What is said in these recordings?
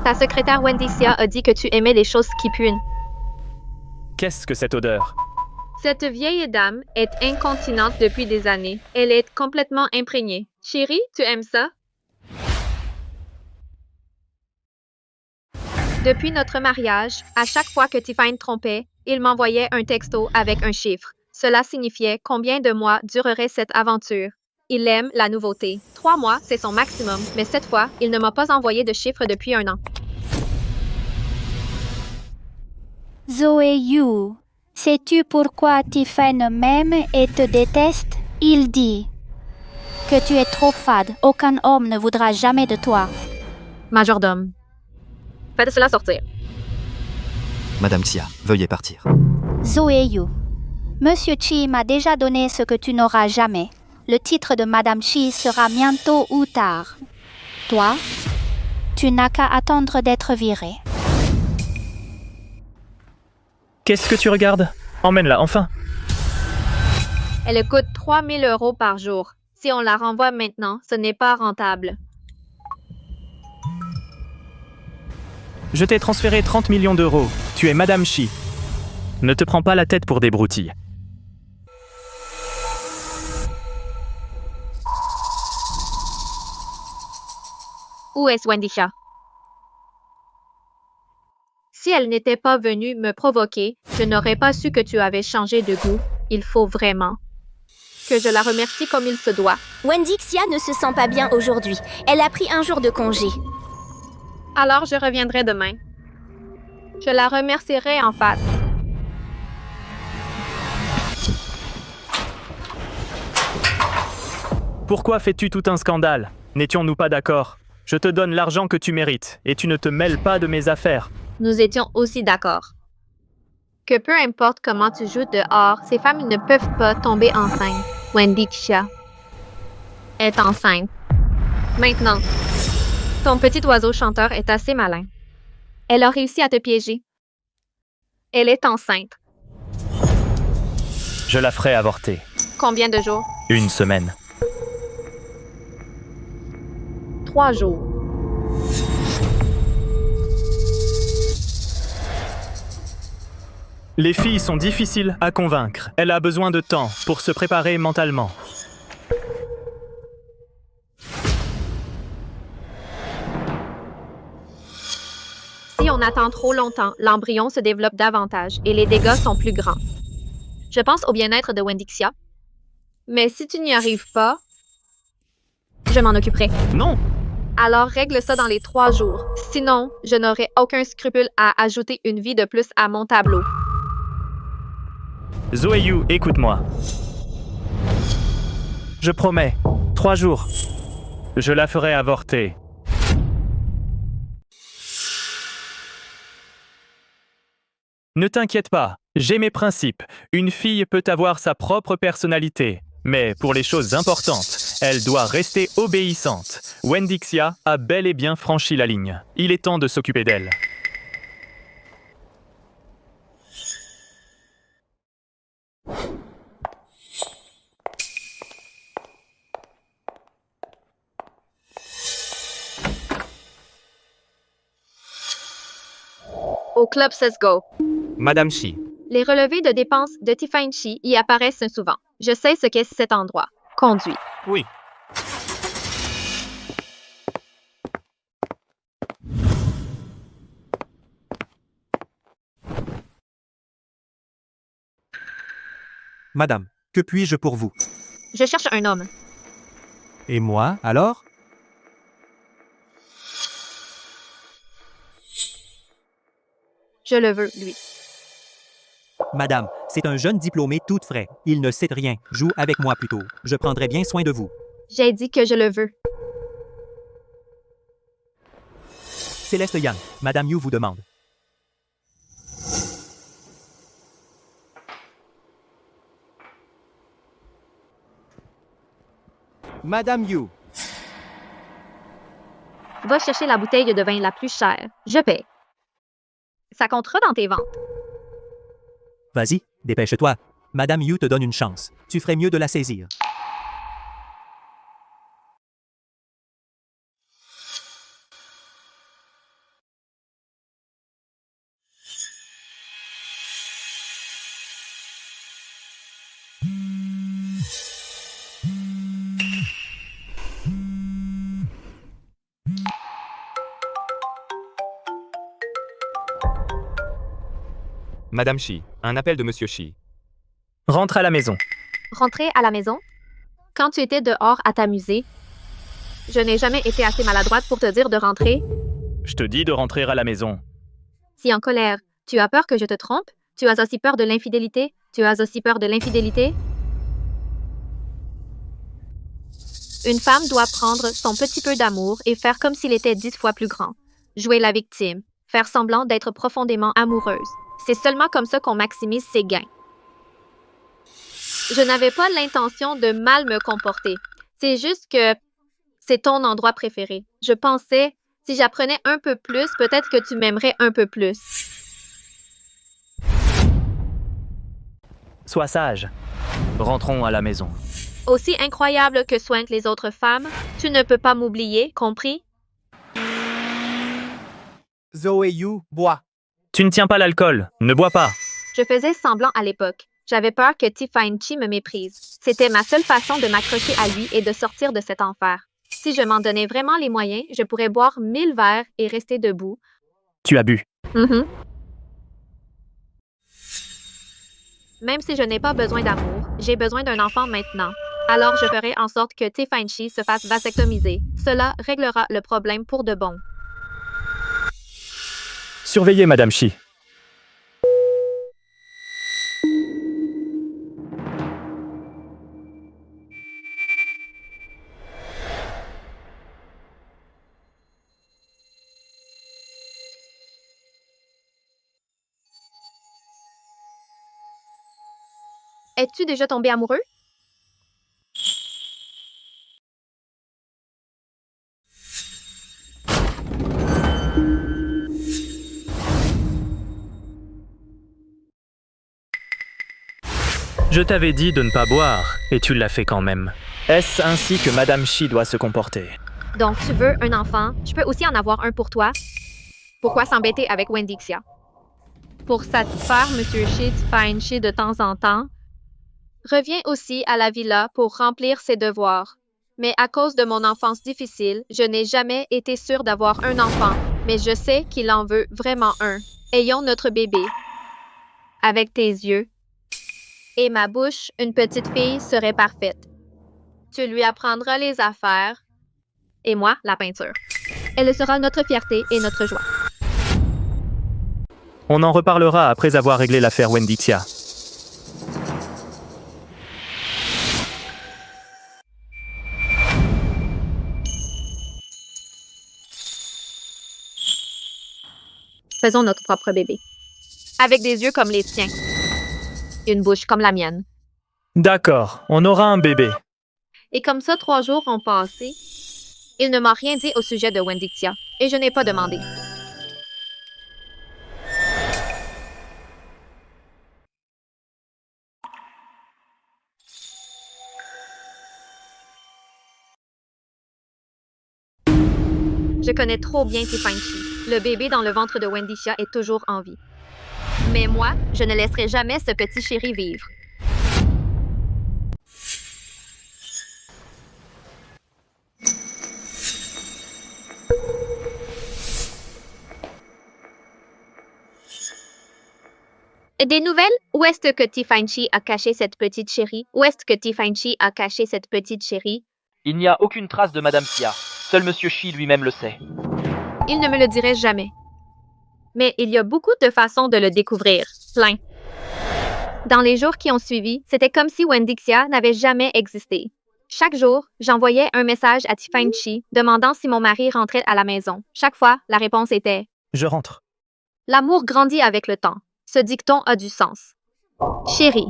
Ta secrétaire Wendicia a dit que tu aimais les choses qui puent. Qu'est-ce que cette odeur? Cette vieille dame est incontinente depuis des années. Elle est complètement imprégnée. Chérie, tu aimes ça? Depuis notre mariage, à chaque fois que Tiffany trompait, il m'envoyait un texto avec un chiffre. Cela signifiait combien de mois durerait cette aventure. Il aime la nouveauté. 3 mois, c'est son maximum, mais cette fois, il ne m'a pas envoyé de chiffre depuis un an. Zoé Yu, sais-tu pourquoi Tiffany m'aime et te déteste? Il dit que tu es trop fade. Aucun homme ne voudra jamais de toi. Majordome. Faites cela sortir. Madame Xia, veuillez partir. Zoé Yu, Monsieur Chi m'a déjà donné ce que tu n'auras jamais. Le titre de Madame Chi sera bientôt ou tard. Toi, tu n'as qu'à attendre d'être viré. Qu'est-ce que tu regardes? Emmène-la, enfin! Elle coûte 3000 € par jour. Si on la renvoie maintenant, ce n'est pas rentable. Je t'ai transféré 30 millions d'euros. Tu es Madame Chi. Ne te prends pas la tête pour des broutilles. Où est Wendicia? Si elle n'était pas venue me provoquer, je n'aurais pas su que tu avais changé de goût. Il faut vraiment que je la remercie comme il se doit. Wendicia ne se sent pas bien aujourd'hui. Elle a pris un jour de congé. Alors je reviendrai demain. Je la remercierai en face. Pourquoi fais-tu tout un scandale? N'étions-nous pas d'accord? Je te donne l'argent que tu mérites, et tu ne te mêles pas de mes affaires. Nous étions aussi d'accord. Que peu importe comment tu joues dehors, ces femmes ne peuvent pas tomber enceintes. Wendicia est enceinte. Maintenant, ton petit oiseau chanteur est assez malin. Elle a réussi à te piéger. Elle est enceinte. Je la ferai avorter. Combien de jours? 1 semaine. 3 jours. Les filles sont difficiles à convaincre. Elle a besoin de temps pour se préparer mentalement. Si on attend trop longtemps, l'embryon se développe davantage et les dégâts sont plus grands. Je pense au bien-être de Wendicia. Mais si tu n'y arrives pas, je m'en occuperai. Non! Alors règle ça dans les 3 jours. Sinon, je n'aurai aucun scrupule à ajouter une vie de plus à mon tableau. Zoé Yu, écoute-moi. Je promets, 3 jours. Je la ferai avorter. Ne t'inquiète pas, j'ai mes principes. Une fille peut avoir sa propre personnalité. Mais pour les choses importantes, elle doit rester obéissante. Wendicia a bel et bien franchi la ligne. Il est temps de s'occuper d'elle. Au Club Says Go. Madame Chi, Les relevés de dépenses de Tiffany Chi y apparaissent souvent. Je sais ce qu'est cet endroit. Conduis. oui. Madame, que puis-je pour vous? Je cherche un homme. Et moi, alors? Je le veux, lui. Madame, c'est un jeune diplômé tout frais. Il ne sait rien. Joue avec moi plutôt. Je prendrai bien soin de vous. J'ai dit que je le veux. Céleste Yang, Madame Yu vous demande. Madame Yu, Va chercher la bouteille de vin la plus chère. Je paie. Ça comptera dans tes ventes. vas-y, dépêche-toi. Madame Yu te donne une chance. Tu ferais mieux de la saisir. Madame Shi, un appel de Monsieur Shi. Rentre à la maison. Rentrer à la maison? Quand tu étais dehors à t'amuser? Je n'ai jamais été assez maladroite pour te dire de rentrer. Je te dis de rentrer à la maison. Si en colère, tu as peur que je te trompe? Tu as aussi peur de l'infidélité? Tu as aussi peur de l'infidélité? Une femme doit prendre son petit peu d'amour et faire comme s'il était 10 fois plus grand. Jouer la victime. Faire semblant d'être profondément amoureuse. C'est seulement comme ça qu'on maximise ses gains. Je n'avais pas l'intention de mal me comporter. C'est juste que c'est ton endroit préféré. Je pensais, si j'apprenais un peu plus, peut-être que tu m'aimerais un peu plus. Sois sage. Rentrons à la maison. Aussi incroyable que soient les autres femmes, tu ne peux pas m'oublier, compris? Zoé Yu, bois. Tu ne tiens pas l'alcool. Ne bois pas. Je faisais semblant à l'époque. J'avais peur que Tiffany me méprise. C'était ma seule façon de m'accrocher à lui et de sortir de cet enfer. Si je m'en donnais vraiment les moyens, je pourrais boire 1000 verres et rester debout. Tu as bu. Même si je n'ai pas besoin d'amour, j'ai besoin d'un enfant maintenant. Alors je ferai en sorte que Tiffany se fasse vasectomiser. Cela réglera le problème pour de bon. Surveillez, Madame Shi. Es-tu déjà tombé amoureux? Je t'avais dit de ne pas boire, et tu l'as fait quand même. Est-ce ainsi que Madame Shi doit se comporter? Donc tu veux un enfant, je peux aussi en avoir un pour toi. Pourquoi s'embêter avec Wendixia? Pour satisfaire Monsieur Tiffany de temps en temps. Reviens aussi à la villa pour remplir ses devoirs. Mais à cause de mon enfance difficile, je n'ai jamais été sûre d'avoir un enfant, mais je sais qu'il en veut vraiment un. Ayons notre bébé. Avec tes yeux. Et ma bouche, une petite fille serait parfaite. Tu lui apprendras les affaires. Et moi, la peinture. Elle sera notre fierté et notre joie. On en reparlera après avoir réglé l'affaire Wendixia. Faisons notre propre bébé. Avec des yeux comme les tiens. Une bouche comme la mienne. D'accord, on aura un bébé. Et comme ça, 3 jours ont passé. Il ne m'a rien dit au sujet de Wendixia, et je n'ai pas demandé. Je connais trop bien Tiffany. Le bébé dans le ventre de Wendixia est toujours en vie. Mais moi, je ne laisserai jamais ce petit chéri vivre. Des nouvelles? Où est-ce que Tiffany a caché cette petite chérie? Où est-ce que Tiffany a caché cette petite chérie? Il n'y a aucune trace de Madame Xia. Seul Monsieur Shi lui-même le sait. Il ne me le dirait jamais. Mais il y a beaucoup de façons de le découvrir. Plein. Dans les jours qui ont suivi, c'était comme si Wendixia n'avait jamais existé. Chaque jour, j'envoyais un message à Tiffany demandant si mon mari rentrait à la maison. Chaque fois, la réponse était « Je rentre ». L'amour grandit avec le temps. Ce dicton a du sens. Chérie,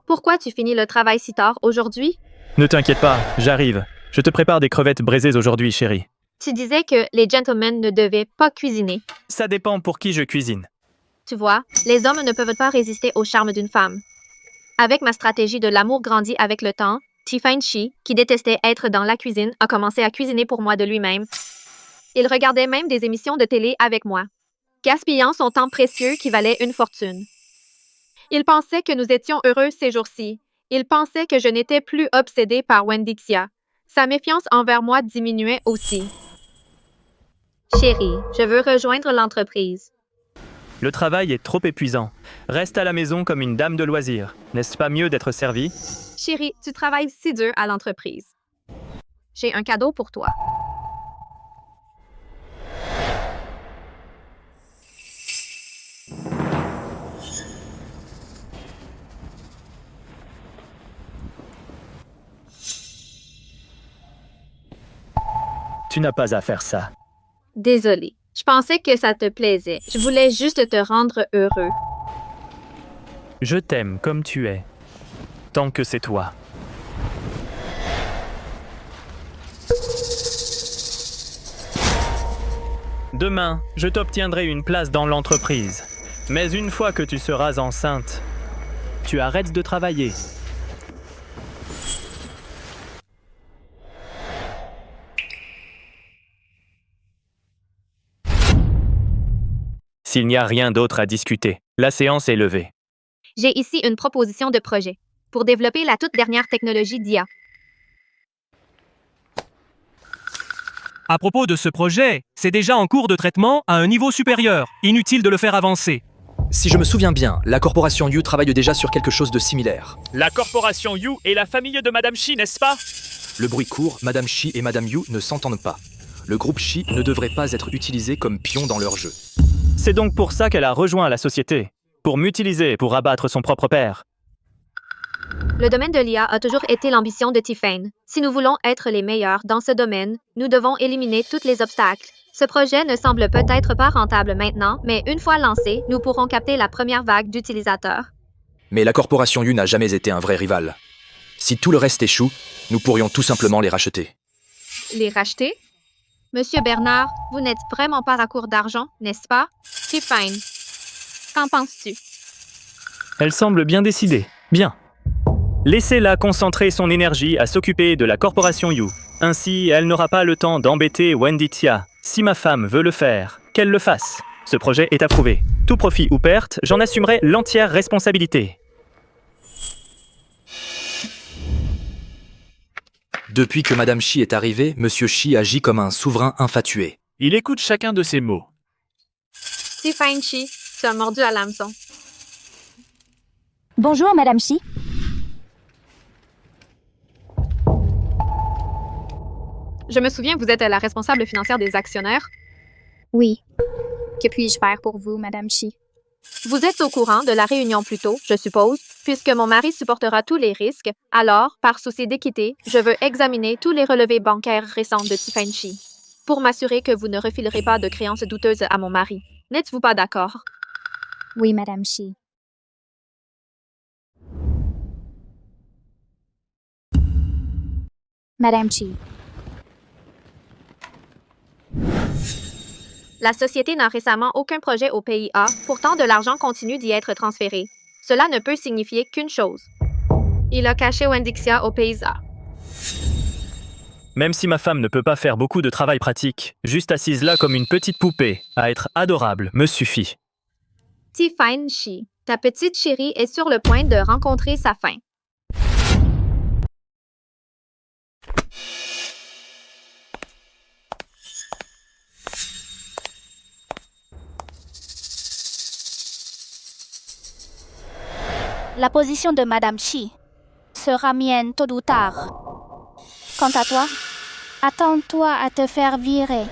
pourquoi tu finis le travail si tard aujourd'hui? Ne t'inquiète pas, j'arrive. Je te prépare des crevettes braisées aujourd'hui, chérie. Tu disais que les gentlemen ne devaient pas cuisiner. Ça dépend pour qui je cuisine. Tu vois, les hommes ne peuvent pas résister au charme d'une femme. Avec ma stratégie de l'amour grandit avec le temps, Tiffany, qui détestait être dans la cuisine, a commencé à cuisiner pour moi de lui-même. Il regardait même des émissions de télé avec moi, gaspillant son temps précieux qui valait une fortune. Il pensait que nous étions heureux ces jours-ci. Il pensait que je n'étais plus obsédée par Wendixia. Sa méfiance envers moi diminuait aussi. Chérie, je veux rejoindre l'entreprise. Le travail est trop épuisant. Reste à la maison comme une dame de loisirs. N'est-ce pas mieux d'être servie? Chérie, tu travailles si dur à l'entreprise. J'ai un cadeau pour toi. Tu n'as pas à faire ça. Désolée. Je pensais que ça te plaisait. Je voulais juste te rendre heureux. Je t'aime comme tu es. Tant que c'est toi. Demain, je t'obtiendrai une place dans l'entreprise. Mais une fois que tu seras enceinte, tu arrêtes de travailler. S'il n'y a rien d'autre à discuter, la séance est levée. J'ai ici une proposition de projet pour développer la toute dernière technologie d'IA. À propos de ce projet, c'est déjà en cours de traitement à un niveau supérieur. Inutile de le faire avancer. Si je me souviens bien, la corporation You travaille déjà sur quelque chose de similaire. La corporation You est la famille de Madame Shi, n'est-ce pas? Le bruit court, Madame Shi et Madame You ne s'entendent pas. Le groupe Shi ne devrait pas être utilisé comme pion dans leur jeu. C'est donc pour ça qu'elle a rejoint la société. Pour m'utiliser, pour abattre son propre père. Le domaine de l'IA a toujours été l'ambition de Tiffany. Si nous voulons être les meilleurs dans ce domaine, nous devons éliminer tous les obstacles. Ce projet ne semble peut-être pas rentable maintenant, mais une fois lancé, nous pourrons capter la première vague d'utilisateurs. Mais la corporation You n'a jamais été un vrai rival. Si tout le reste échoue, nous pourrions tout simplement les racheter. Les racheter? Monsieur Bernard, vous n'êtes vraiment pas à court d'argent, n'est-ce pas? Tiffany, qu'en penses-tu? Elle semble bien décidée. Bien. Laissez-la concentrer son énergie à s'occuper de la corporation You. Ainsi, elle n'aura pas le temps d'embêter Wendy Tia. Si ma femme veut le faire, qu'elle le fasse. Ce projet est approuvé. Tout profit ou perte, j'en assumerai l'entière responsabilité. Depuis que Madame Shi est arrivée, Monsieur Shi agit comme un souverain infatué. Il écoute chacun de ses mots. Tiffany, tu as mordu à l'hameçon. Bonjour, Madame Shi. Je me souviens, vous êtes la responsable financière des actionnaires. Oui. Que puis-je faire pour vous, Madame Shi? Vous êtes au courant de la réunion plus tôt, je suppose, puisque mon mari supportera tous les risques. Alors, par souci d'équité, je veux examiner tous les relevés bancaires récents de Tiffany pour m'assurer que vous ne refilerez pas de créances douteuses à mon mari. N'êtes-vous pas d'accord? Oui, Madame Shi. Madame Shi. La société n'a récemment aucun projet au pays A, pourtant de l'argent continue d'y être transféré. Cela ne peut signifier qu'une chose. Il a caché Wendixia au pays A. Même si ma femme ne peut pas faire beaucoup de travail pratique, juste assise là comme une petite poupée, à être adorable, me suffit. Tiffany, ta petite chérie est sur le point de rencontrer sa fin. La position de Madame Shi sera mienne tôt ou tard. Quant à toi, attends-toi à te faire virer.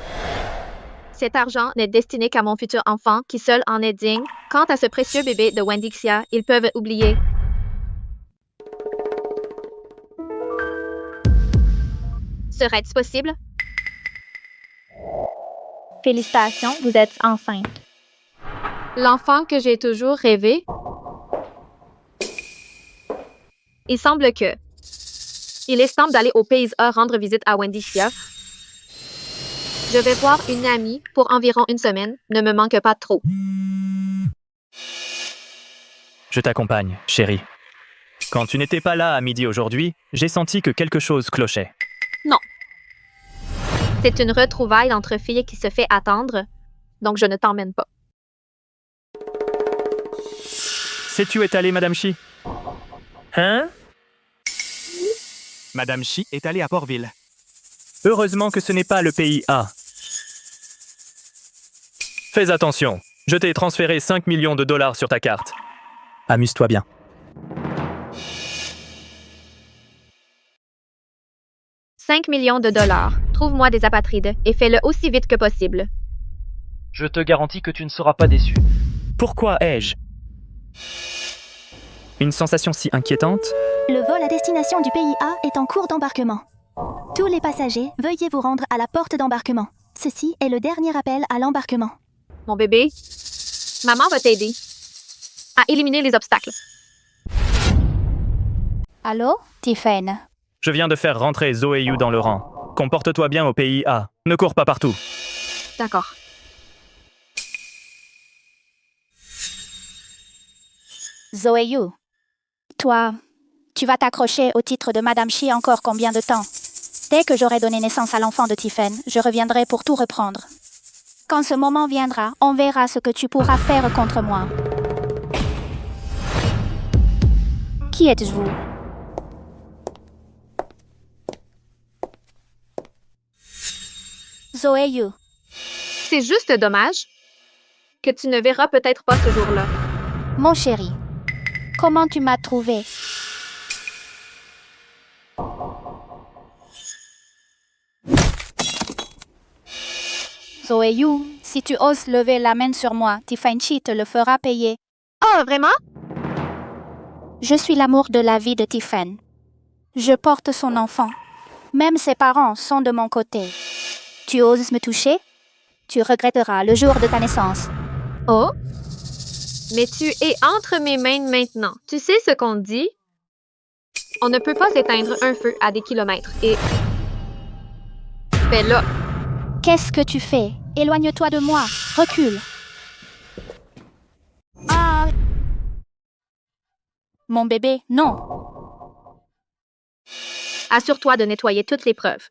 Cet argent n'est destiné qu'à mon futur enfant qui seul en est digne. Quant à ce précieux bébé de Wendixia, ils peuvent oublier. Serait-ce possible? Félicitations, vous êtes enceinte. L'enfant que j'ai toujours rêvé? Il semble que... Il est temps d'aller au Pays A rendre visite à Wendixia. Je vais voir une amie pour environ une semaine. Ne me manque pas trop. Je t'accompagne, chérie. Quand tu n'étais pas là à midi aujourd'hui, j'ai senti que quelque chose clochait. Non. C'est une retrouvaille entre filles qui se fait attendre, donc je ne t'emmène pas. Sais-tu où est allée Madame Shi? Hein? Madame Shi est allée à Portville. Heureusement que ce n'est pas le pays A. Fais attention, Je t'ai transféré 5 millions de dollars sur ta carte. Amuse-toi bien. « 5 millions de dollars. Trouve-moi des apatrides et fais-le aussi vite que possible. Je te garantis que tu ne seras pas déçu. Pourquoi ai-je une sensation si inquiétante? Le vol à destination du pays A est en cours d'embarquement. Tous les passagers, veuillez vous rendre à la porte d'embarquement. Ceci est le dernier appel à l'embarquement. Mon bébé, maman va t'aider à éliminer les obstacles. Allô, Tiffany? Je viens de faire rentrer Zoé Yu dans le rang. Comporte-toi bien au pays A. Ne cours pas partout. D'accord. Zoé Yu, toi, tu vas t'accrocher au titre de Madame Shi encore combien de temps? Dès que j'aurai donné naissance à l'enfant de Tiffany, je reviendrai pour tout reprendre. Quand ce moment viendra, on verra ce que tu pourras faire contre moi. Qui êtes-vous? Zoé Yu. C'est juste dommage que tu ne verras peut-être pas ce jour-là. Mon chéri, comment tu m'as trouvé? Zoé Yu, si tu oses lever la main sur moi, Tiffany Chi te le fera payer. Oh, vraiment? Je suis l'amour de la vie de Tiffany. Je porte son enfant. Même ses parents sont de mon côté. Tu oses me toucher? Tu regretteras le jour de ta naissance. Oh? Mais tu es entre mes mains maintenant. Tu sais ce qu'on dit? On ne peut pas éteindre un feu à des kilomètres et... Ben là... Qu'est-ce que tu fais? Éloigne-toi de moi. Recule. Ah! Mon bébé, non. Assure-toi de nettoyer toutes les preuves.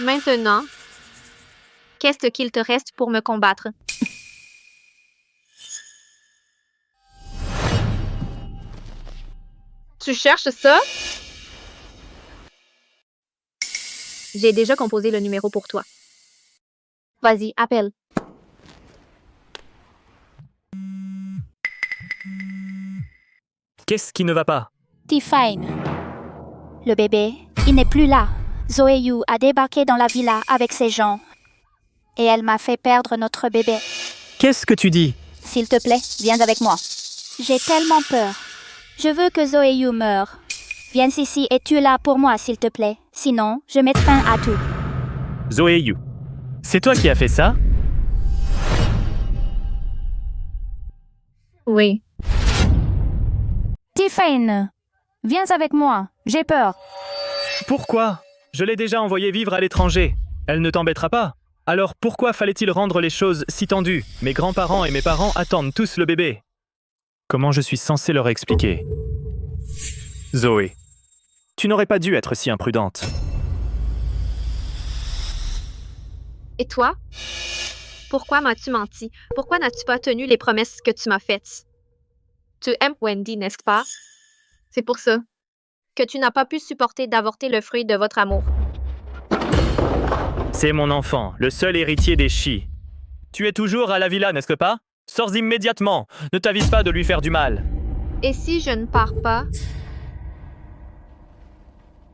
Maintenant, qu'est-ce qu'il te reste pour me combattre? Tu cherches ça? J'ai déjà composé le numéro pour toi. Vas-y, appelle. Qu'est-ce qui ne va pas? Tiffany. Le bébé, il n'est plus là. Zoé Yu a débarqué dans la villa avec ses gens. Et elle m'a fait perdre notre bébé. Qu'est-ce que tu dis? S'il te plaît, viens avec moi. J'ai tellement peur. Je veux que Zoé Yu meure. Viens ici et tue-la pour moi, s'il te plaît. Sinon, je mets fin à tout. Zoé Yu, c'est toi qui as fait ça? Oui. Tiffany, viens avec moi. J'ai peur. Pourquoi? Je l'ai déjà envoyée vivre à l'étranger. Elle ne t'embêtera pas. Alors pourquoi fallait-il rendre les choses si tendues? Mes grands-parents et mes parents attendent tous le bébé. Comment je suis censé leur expliquer? Zoé, tu n'aurais pas dû être si imprudente. Et toi? Pourquoi m'as-tu menti? Pourquoi n'as-tu pas tenu les promesses que tu m'as faites? Tu aimes Wendy, n'est-ce pas? C'est pour ça que tu n'as pas pu supporter d'avorter le fruit de votre amour. C'est mon enfant, le seul héritier des Shi. Tu es toujours à la villa, n'est-ce pas? Sors immédiatement. Ne t'avise pas de lui faire du mal. Et si je ne pars pas?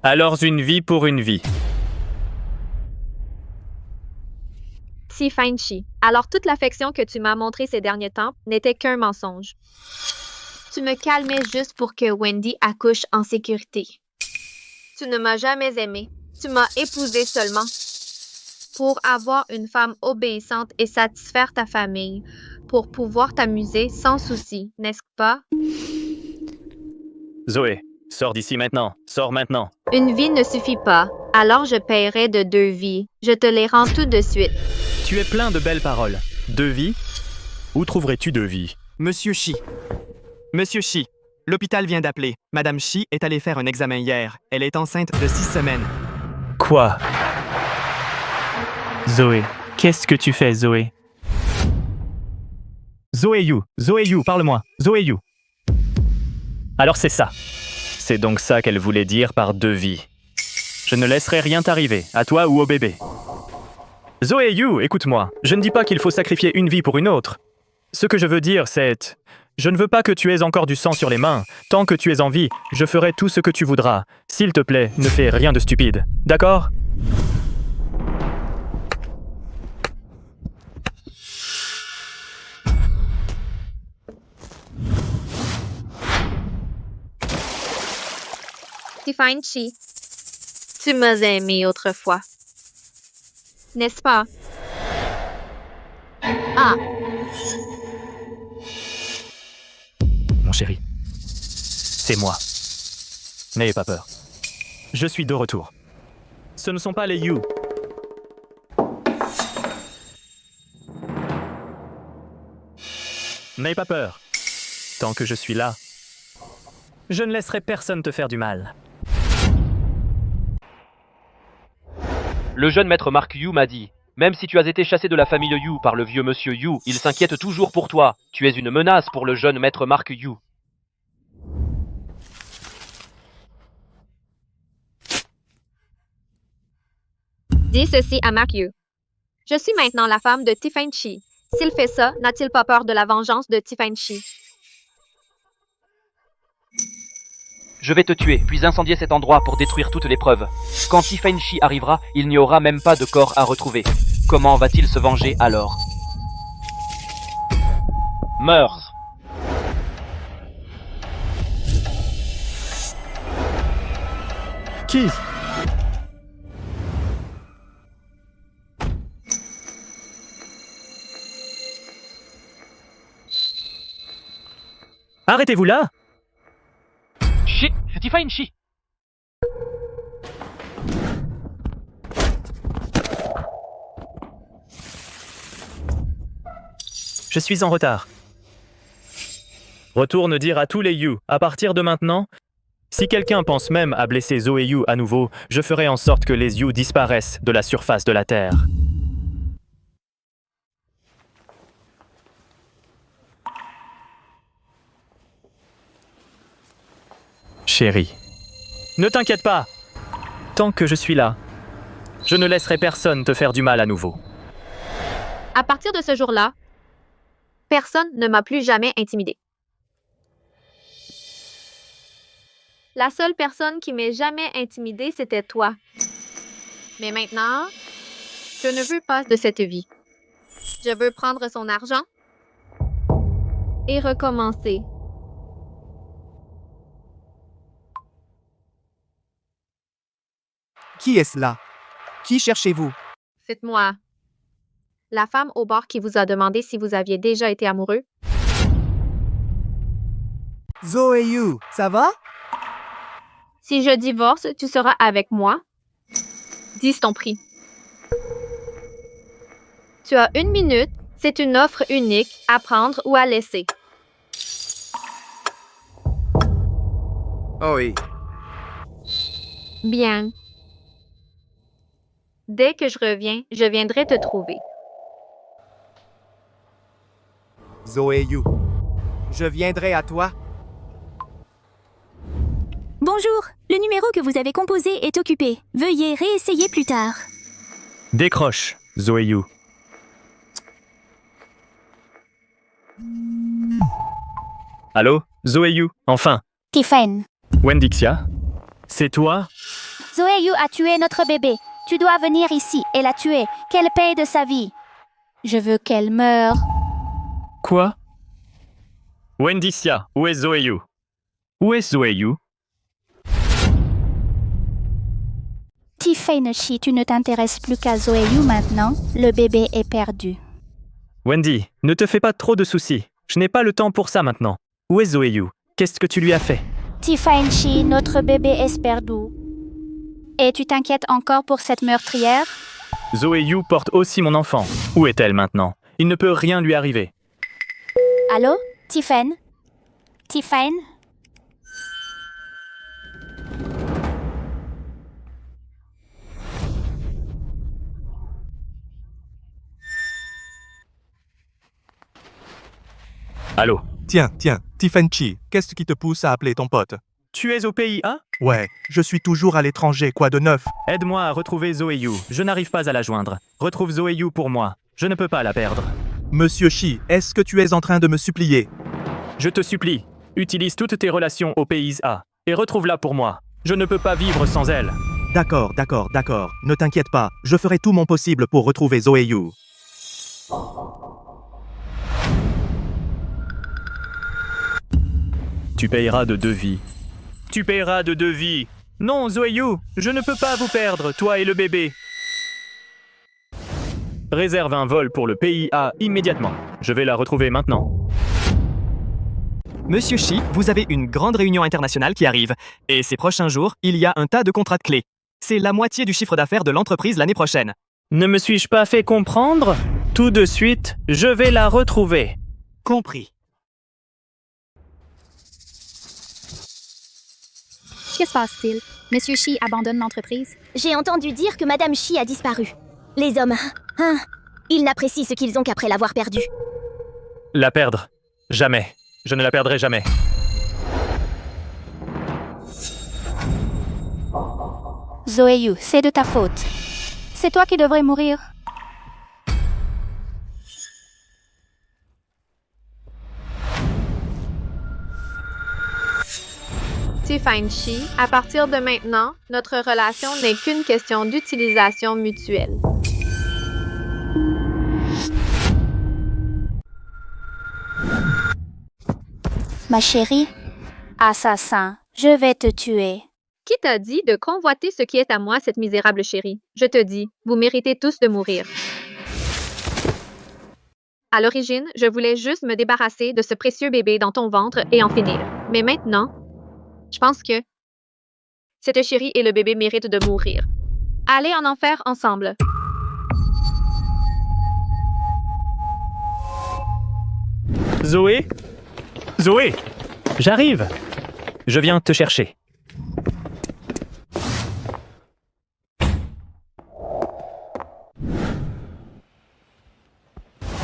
Alors une vie pour une vie. Tiffany Chi. Alors toute l'affection que tu m'as montrée ces derniers temps n'était qu'un mensonge. Tu me calmais juste pour que Wendy accouche en sécurité. Tu ne m'as jamais aimée. Tu m'as épousée seulement pour avoir une femme obéissante et satisfaire ta famille, pour pouvoir t'amuser sans souci, n'est-ce pas? Zoé, sors d'ici maintenant. Sors maintenant. Une vie ne suffit pas. Alors je paierai de 2 vies. Je te les rends tout de suite. Tu es plein de belles paroles. 2 vies? Où trouverais-tu 2 vies? Monsieur Shi. Monsieur Shi, l'hôpital vient d'appeler. Madame Shi est allée faire un examen hier. Elle est enceinte de 6 semaines. Quoi? Zoé, qu'est-ce que tu fais, Zoé? Zoé Yu, parle-moi. Zoé Yu. Alors c'est ça. C'est donc ça qu'elle voulait dire par 2 vies. Je ne laisserai rien t'arriver, à toi ou au bébé. Zoé et You, écoute-moi. Je ne dis pas qu'il faut sacrifier une vie pour une autre. Ce que je veux dire, c'est... Je ne veux pas que tu aies encore du sang sur les mains. Tant que tu es en vie, je ferai tout ce que tu voudras. S'il te plaît, ne fais rien de stupide. D'accord ? Tiffany Chi, tu m'as aimé autrefois. N'est-ce pas? Ah, Mon chéri, c'est moi. N'ayez pas peur. Je suis de retour. Ce ne sont pas les You. N'ayez pas peur. Tant que je suis là, je ne laisserai personne te faire du mal. Le jeune maître Mark Yu m'a dit, même si tu as été chassé de la famille Yu par le vieux monsieur Yu, il s'inquiète toujours pour toi. Tu es une menace pour le jeune maître Mark Yu. dis ceci à Mark Yu. Je suis maintenant la femme de Tiffany Chi. S'il fait ça, n'a-t-il pas peur de la vengeance de Tiffany Chi? Je vais te tuer, puis incendier cet endroit pour détruire toutes les preuves. Quand Tiffany Chi arrivera, il n'y aura même pas de corps à retrouver. Comment va-t-il se venger alors? Meurs! Qui? Arrêtez-vous là! Chi! C'est Tiffany Chi! Je suis en retard. Retourne dire à tous les You, à partir de maintenant, si quelqu'un pense même à blesser Zoé You à nouveau, je ferai en sorte que les You disparaissent de la surface de la Terre. Chérie, ne t'inquiète pas. Tant que je suis là, je ne laisserai personne te faire du mal à nouveau. À partir de ce jour-là, personne ne m'a plus jamais intimidée. La seule personne qui m'ait jamais intimidée, c'était toi. Mais maintenant, je ne veux pas de cette vie. Je veux prendre son argent et recommencer. Qui est-ce là? Qui cherchez-vous? C'est moi. La femme au bar qui vous a demandé si vous aviez déjà été amoureux. Zoé Yu, ça va? Si je divorce, tu seras avec moi. Dis ton prix. Tu as 1 minute. C'est une offre unique à prendre ou à laisser. Oh oui. Bien. Dès que je reviens, je viendrai te trouver. Zoé Yu, je viendrai à toi. Bonjour, le numéro que vous avez composé est occupé. Veuillez réessayer plus tard. Décroche, Zoé You. Allô, Zoé You, enfin. Tiffany. Wendixia? C'est toi? Zoé Yu a tué notre bébé. Tu dois venir ici et la tuer. Qu'elle paye de sa vie. Je veux qu'elle meure. Quoi? Wendixia, où est Zoé You? Où est Zoé You? Tiffany Chi, tu ne t'intéresses plus qu'à Zoé Yu maintenant. Le bébé est perdu. Wendy, ne te fais pas trop de soucis. Je n'ai pas le temps pour ça maintenant. Où est Zoé You? Qu'est-ce que tu lui as fait? Tiffany Chi, notre bébé est perdu. Et tu t'inquiètes encore pour cette meurtrière? Zoé You porte aussi mon enfant. Où est-elle maintenant? Il ne peut rien lui arriver. Allô? Tiffany? Tiffany? Allô? Tiens, Tiffany Chi, qu'est-ce qui te pousse à appeler ton pote? Tu es au pays A? Ouais, je suis toujours à l'étranger, quoi de neuf? Aide-moi à retrouver Zoé Yu. Je n'arrive pas à la joindre. Retrouve Zoé Yu pour moi. Je ne peux pas la perdre. Monsieur Shi, est-ce que tu es en train de me supplier? Je te supplie, utilise toutes tes relations au pays A et retrouve-la pour moi. Je ne peux pas vivre sans elle. D'accord. Ne t'inquiète pas, je ferai tout mon possible pour retrouver Zoé Yu. Tu payeras de 2 vies. Tu payeras de 2 vies. Non, Zoé Yu, je ne peux pas vous perdre, toi et le bébé. Réserve un vol pour le pays A immédiatement. Je vais la retrouver maintenant. Monsieur Shi, vous avez une grande réunion internationale qui arrive. Et ces prochains jours, il y a un tas de contrats de clés. C'est la moitié du chiffre d'affaires de l'entreprise l'année prochaine. Ne me suis-je pas fait comprendre? Tout de suite, je vais la retrouver. Compris. Que se passe-t-il? Monsieur Shi abandonne l'entreprise? J'ai entendu dire que Madame Shi a disparu. Les hommes, ils n'apprécient ce qu'ils ont qu'après l'avoir perdue. La perdre? Jamais. Je ne la perdrai jamais. Zoé Yu, c'est de ta faute. C'est toi qui devrais mourir. Tiffany Shi, à partir de maintenant, notre relation n'est qu'une question d'utilisation mutuelle. Ma chérie, assassin, je vais te tuer. Qui t'a dit de convoiter ce qui est à moi, cette misérable chérie? Je te dis, vous méritez tous de mourir. À l'origine, je voulais juste me débarrasser de ce précieux bébé dans ton ventre et en finir. Mais maintenant, je pense que cette chérie et le bébé méritent de mourir. Allez en enfer ensemble. Zoé? Zoé! J'arrive! Je viens te chercher.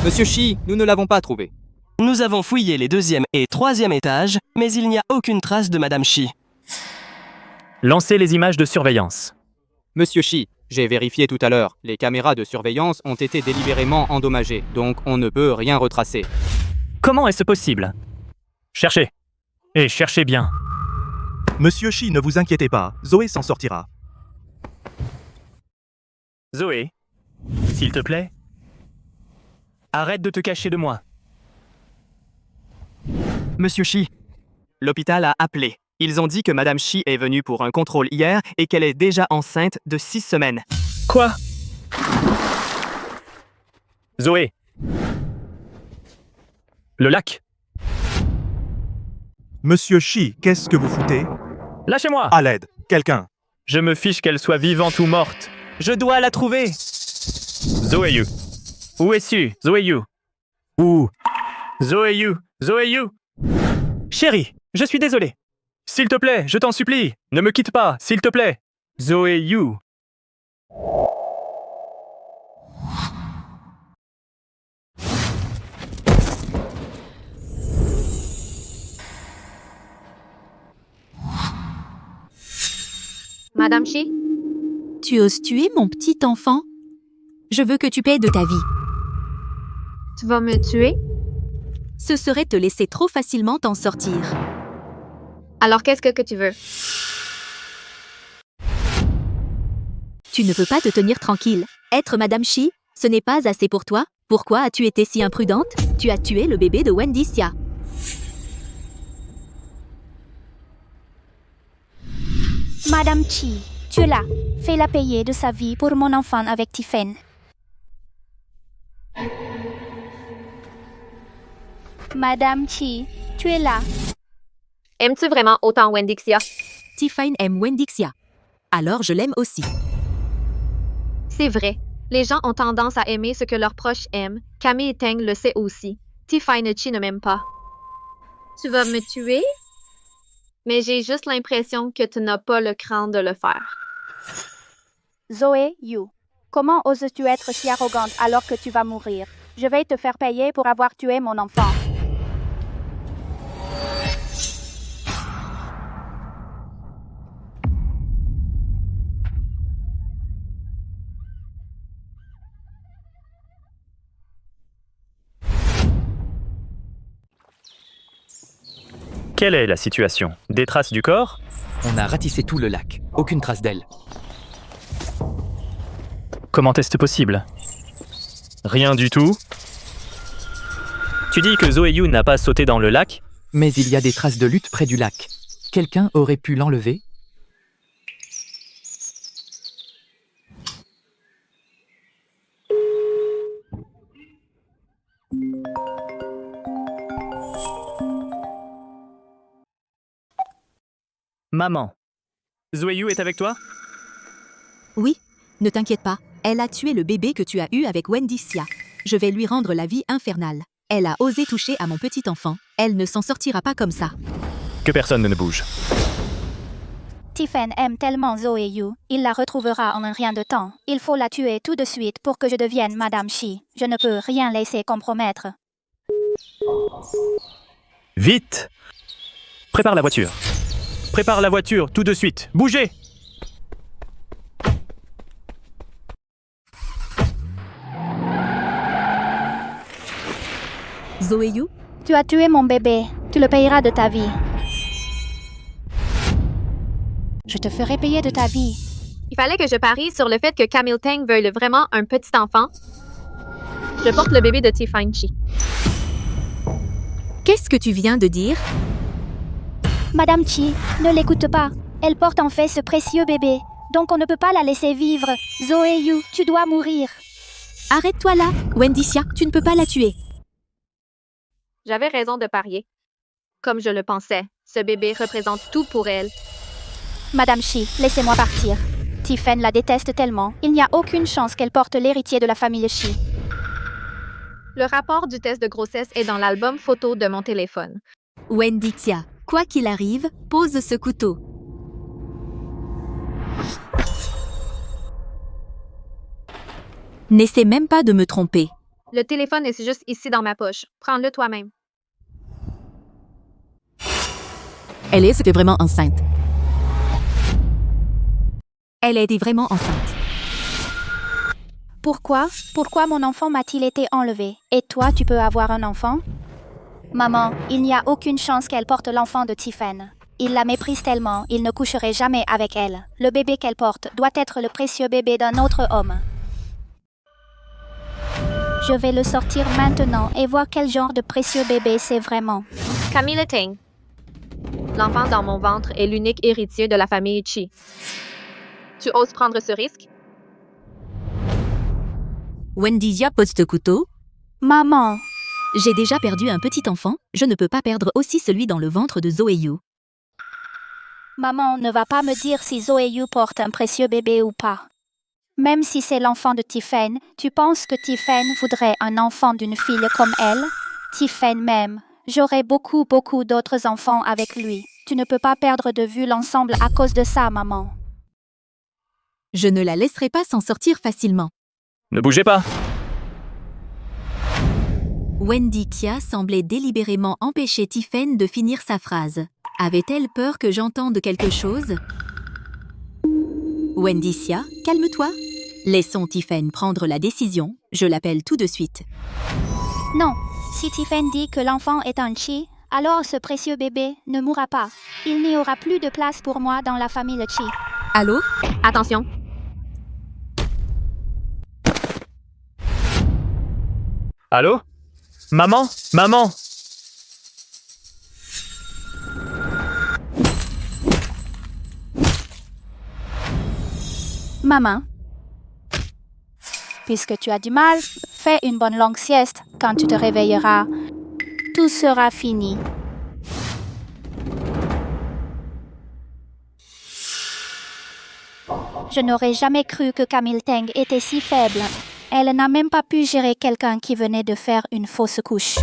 Monsieur Shi, nous ne l'avons pas trouvé. Nous avons fouillé les 2e et 3e étages, mais il n'y a aucune trace de Madame Shi. Lancez les images de surveillance. Monsieur Shi, j'ai vérifié tout à l'heure. Les caméras de surveillance ont été délibérément endommagées, donc on ne peut rien retracer. Comment est-ce possible? Cherchez. Et cherchez bien. Monsieur Shi, ne vous inquiétez pas, Zoé s'en sortira. Zoé, s'il te plaît, arrête de te cacher de moi. Monsieur Shi, l'hôpital a appelé. Ils ont dit que Madame Shi est venue pour un contrôle hier et qu'elle est déjà enceinte de 6 semaines. Quoi? Zoé. Le lac. Monsieur Shi, qu'est-ce que vous foutez? Lâchez-moi! À l'aide, quelqu'un. Je me fiche qu'elle soit vivante ou morte. Je dois la trouver. Zoé Yu. Où es-tu, Zoé Yu? Où? Zoé Yu. Zoé Yu. Chérie, je suis désolé. S'il te plaît, je t'en supplie, ne me quitte pas, s'il te plaît. Zoé Yu. Madame Shi? Tu oses tuer mon petit enfant? Je veux que tu paies de ta vie. Tu vas me tuer? Ce serait te laisser trop facilement t'en sortir. Alors qu'est-ce que tu veux? Tu ne peux pas te tenir tranquille. Être Madame Shi, ce n'est pas assez pour toi? Pourquoi as-tu été si imprudente? Tu as tué le bébé de Wendy Xia. Madame Shi, tu es là. Fais-la payer de sa vie pour mon enfant avec Tiffany. Madame Shi, tu es là. Aimes-tu vraiment autant Wendy Xia? Tiffany aime Wendy Xia. Alors je l'aime aussi. C'est vrai. Les gens ont tendance à aimer ce que leurs proches aiment. Camille Teng le sait aussi. Tiffany Chi ne m'aime pas. Tu vas me tuer? Mais j'ai juste l'impression que tu n'as pas le cran de le faire. Zoé Yu, comment oses-tu être si arrogante alors que tu vas mourir? Je vais te faire payer pour avoir tué mon enfant. Quelle est la situation? Des traces du corps? On a ratissé tout le lac. Aucune trace d'elle. Comment est-ce possible? Rien du tout? Tu dis que Zoé Yu n'a pas sauté dans le lac? Mais il y a des traces de lutte près du lac. Quelqu'un aurait pu l'enlever? Maman. Zoé Yu est avec toi? Oui, ne t'inquiète pas. Elle a tué le bébé que tu as eu avec Wendy Xia. Je vais lui rendre la vie infernale. Elle a osé toucher à mon petit enfant. Elle ne s'en sortira pas comme ça. Que personne ne bouge. Tiffen aime tellement Zoé Yu. Il la retrouvera en un rien de temps. Il faut la tuer tout de suite pour que je devienne Madame Shi. Je ne peux rien laisser compromettre. Vite! Prépare la voiture. Prépare la voiture, tout de suite. Bougez! Zoé Yu? Tu as tué mon bébé. Tu le payeras de ta vie. Je te ferai payer de ta vie. Il fallait que je parie sur le fait que Camille Tang veuille vraiment un petit enfant. Je porte le bébé de Tiffen Shi. Qu'est-ce que tu viens de dire? Madame Chi, ne l'écoute pas. Elle porte en fait ce précieux bébé. Donc on ne peut pas la laisser vivre. Zoé Yu, tu dois mourir. Arrête-toi là. Wendy Xia, tu ne peux pas la tuer. J'avais raison de parier. Comme je le pensais, ce bébé représente tout pour elle. Madame Shi, laissez-moi partir. Tiffen la déteste tellement. Il n'y a aucune chance qu'elle porte l'héritier de la famille Shi. Le rapport du test de grossesse est dans l'album photo de mon téléphone. Wendy Xia, quoi qu'il arrive, pose ce couteau. N'essaie même pas de me tromper. Le téléphone est juste ici dans ma poche. Prends-le toi-même. C'était vraiment enceinte. Elle était vraiment enceinte. Pourquoi? Pourquoi mon enfant m'a-t-il été enlevé? Et toi, tu peux avoir un enfant? Maman, il n'y a aucune chance qu'elle porte l'enfant de Tiffen. Il la méprise tellement, il ne coucherait jamais avec elle. Le bébé qu'elle porte doit être le précieux bébé d'un autre homme. Je vais le sortir maintenant et voir quel genre de précieux bébé c'est vraiment. Camille Tang. L'enfant dans mon ventre est l'unique héritier de la famille Chi. Tu oses prendre ce risque? Wendy Xia pose ce couteau. Maman. J'ai déjà perdu un petit enfant, je ne peux pas perdre aussi celui dans le ventre de Zoé Yu. Maman ne va pas me dire si Zoé Yu porte un précieux bébé ou pas. Même si c'est l'enfant de Tiffen, tu penses que Tiffen voudrait un enfant d'une fille comme elle? Tiffen m'aime. J'aurai beaucoup d'autres enfants avec lui. Tu ne peux pas perdre de vue l'ensemble à cause de ça, maman. Je ne la laisserai pas s'en sortir facilement. Ne bougez pas! Wendy Xia semblait délibérément empêcher Tiffen de finir sa phrase. Avait-elle peur que j'entende quelque chose? Wendy Xia, calme-toi. Laissons Tiffen prendre la décision. Je l'appelle tout de suite. Non, si Tiffen dit que l'enfant est un Chi, alors ce précieux bébé ne mourra pas. Il n'y aura plus de place pour moi dans la famille Chi. Allô? Attention. Allô? Maman? Maman? Maman, puisque tu as du mal, fais une bonne longue sieste. Quand tu te réveilleras, tout sera fini. Je n'aurais jamais cru que Camille Tang était si faible. Elle n'a même pas pu gérer quelqu'un qui venait de faire une fausse couche.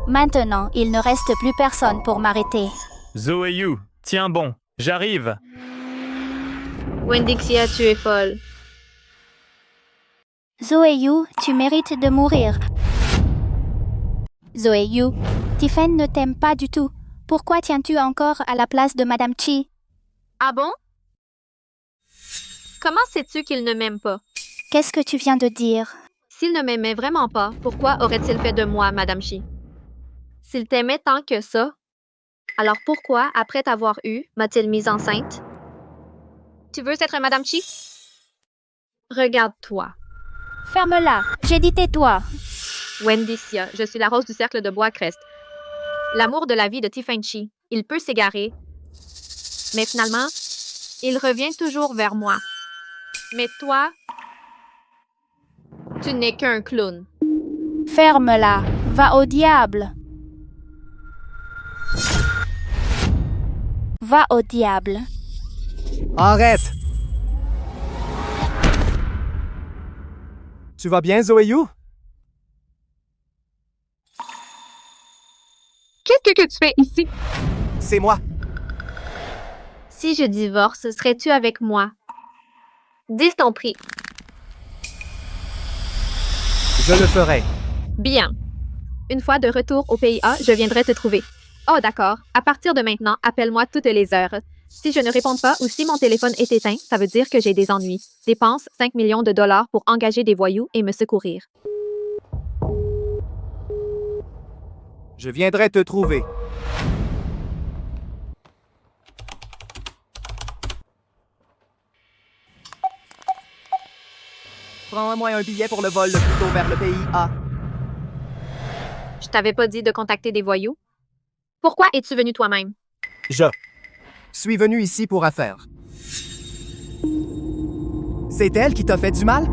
Maintenant, il ne reste plus personne pour m'arrêter. Zoé Yu, tiens bon, j'arrive. Wendy Xia, tu es folle. Zoé Yu, tu mérites de mourir. Zoé Yu, Tiffen ne t'aime pas du tout. Pourquoi tiens-tu encore à la place de Madame Chi? Ah bon? Comment sais-tu qu'il ne m'aime pas? Qu'est-ce que tu viens de dire? S'il ne m'aimait vraiment pas, pourquoi aurait-il fait de moi, Madame Chi? S'il t'aimait tant que ça, Alors pourquoi, après t'avoir eu, m'a-t-il mise enceinte? Tu veux être Madame Chi? Regarde-toi. Ferme-la. J'ai dit tais-toi. Wendicia, je suis la rose du cercle de Bois-Crest. L'amour de la vie de Tiffany Chi. Il peut s'égarer, mais finalement, il revient toujours vers moi. Mais toi, tu n'es qu'un clown. Ferme-la. Va au diable. Va au diable. Arrête! Tu vas bien, Zoé Yu? Qu'est-ce que tu fais ici? C'est moi. Si je divorce, serais-tu avec moi? Dis ton prix. Je le ferai. Bien. Une fois de retour au pays A, je viendrai te trouver. Oh, d'accord. À partir de maintenant, appelle-moi toutes les heures. Si je ne réponds pas ou si mon téléphone est éteint, ça veut dire que j'ai des ennuis. Dépense 5 millions de dollars pour engager des voyous et me secourir. Je viendrai te trouver. Prends-moi un billet pour le vol le plus tôt vers le pays A. Je t'avais pas dit de contacter des voyous? Pourquoi es-tu venu toi-même? Je suis venu ici pour affaires. C'est elle qui t'a fait du mal?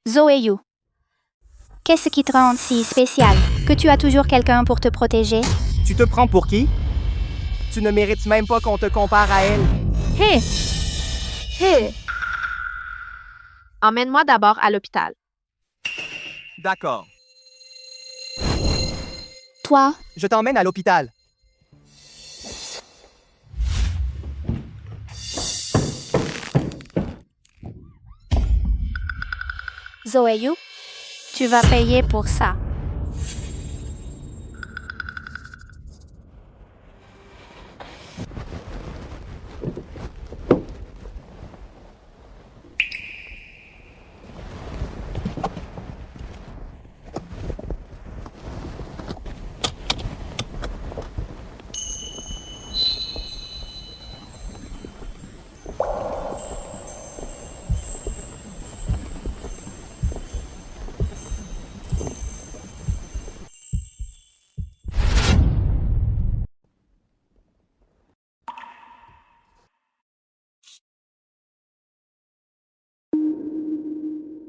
Zoé Yu. Qu'est-ce qui te rend si spécial? Que tu as toujours quelqu'un pour te protéger? Tu te prends pour qui? Tu ne mérites même pas qu'on te compare à elle. Hé! Hé! Emmène-moi d'abord à l'hôpital. D'accord. Toi? Je t'emmène à l'hôpital. Zoé Yu, tu vas payer pour ça.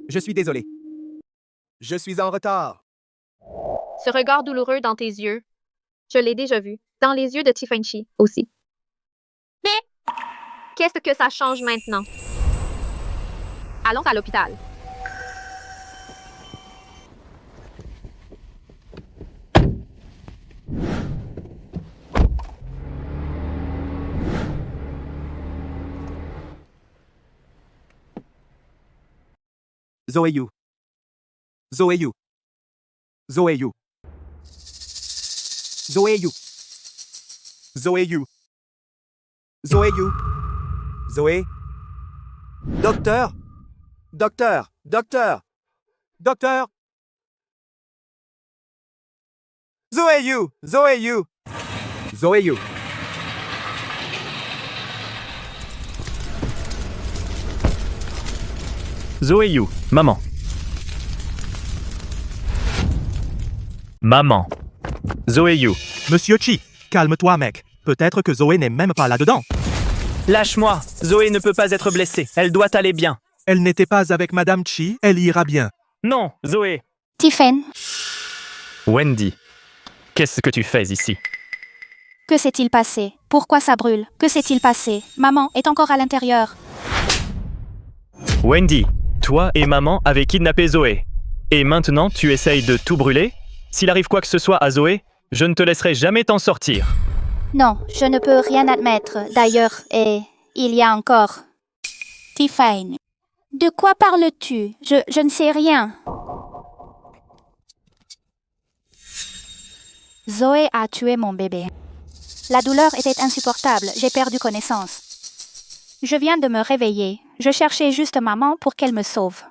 Je suis désolé. Je suis en retard. Ce regard douloureux dans tes yeux, je l'ai déjà vu. Dans les yeux de Tiffany Chi aussi. Mais qu'est-ce que ça change maintenant? Allons à l'hôpital. Zoé Yu. Zoé Yu. Zoé Yu. Zoé Yu. Zoé Yu. Zoé Yu. Zoé. Docteur. Docteur. Docteur. Docteur. Zoé Yu. Zoé Yu. Zoé Yu. Zoé Yu, maman. Maman. Zoé Yu. Monsieur Chi, calme-toi, mec. Peut-être que Zoé n'est même pas là-dedans. Lâche-moi. Zoé ne peut pas être blessée. Elle doit aller bien. Elle n'était pas avec Madame Chi, elle ira bien. Non, Zoé. Tiffany, Wendy. Qu'est-ce que tu fais ici? que s'est-il passé? Pourquoi ça brûle? Que s'est-il passé? Maman est encore à l'intérieur. Wendy, toi et maman avez kidnappé Zoé. Et maintenant, tu essayes de tout brûler? S'il arrive quoi que ce soit à Zoé, je ne te laisserai jamais t'en sortir. Non, je ne peux rien admettre. D'ailleurs, et il y a encore... Tiffany. De quoi parles-tu? Je ne sais rien. Zoé a tué mon bébé. La douleur était insupportable. J'ai perdu connaissance. Je viens de me réveiller. Je cherchais juste maman pour qu'elle me sauve.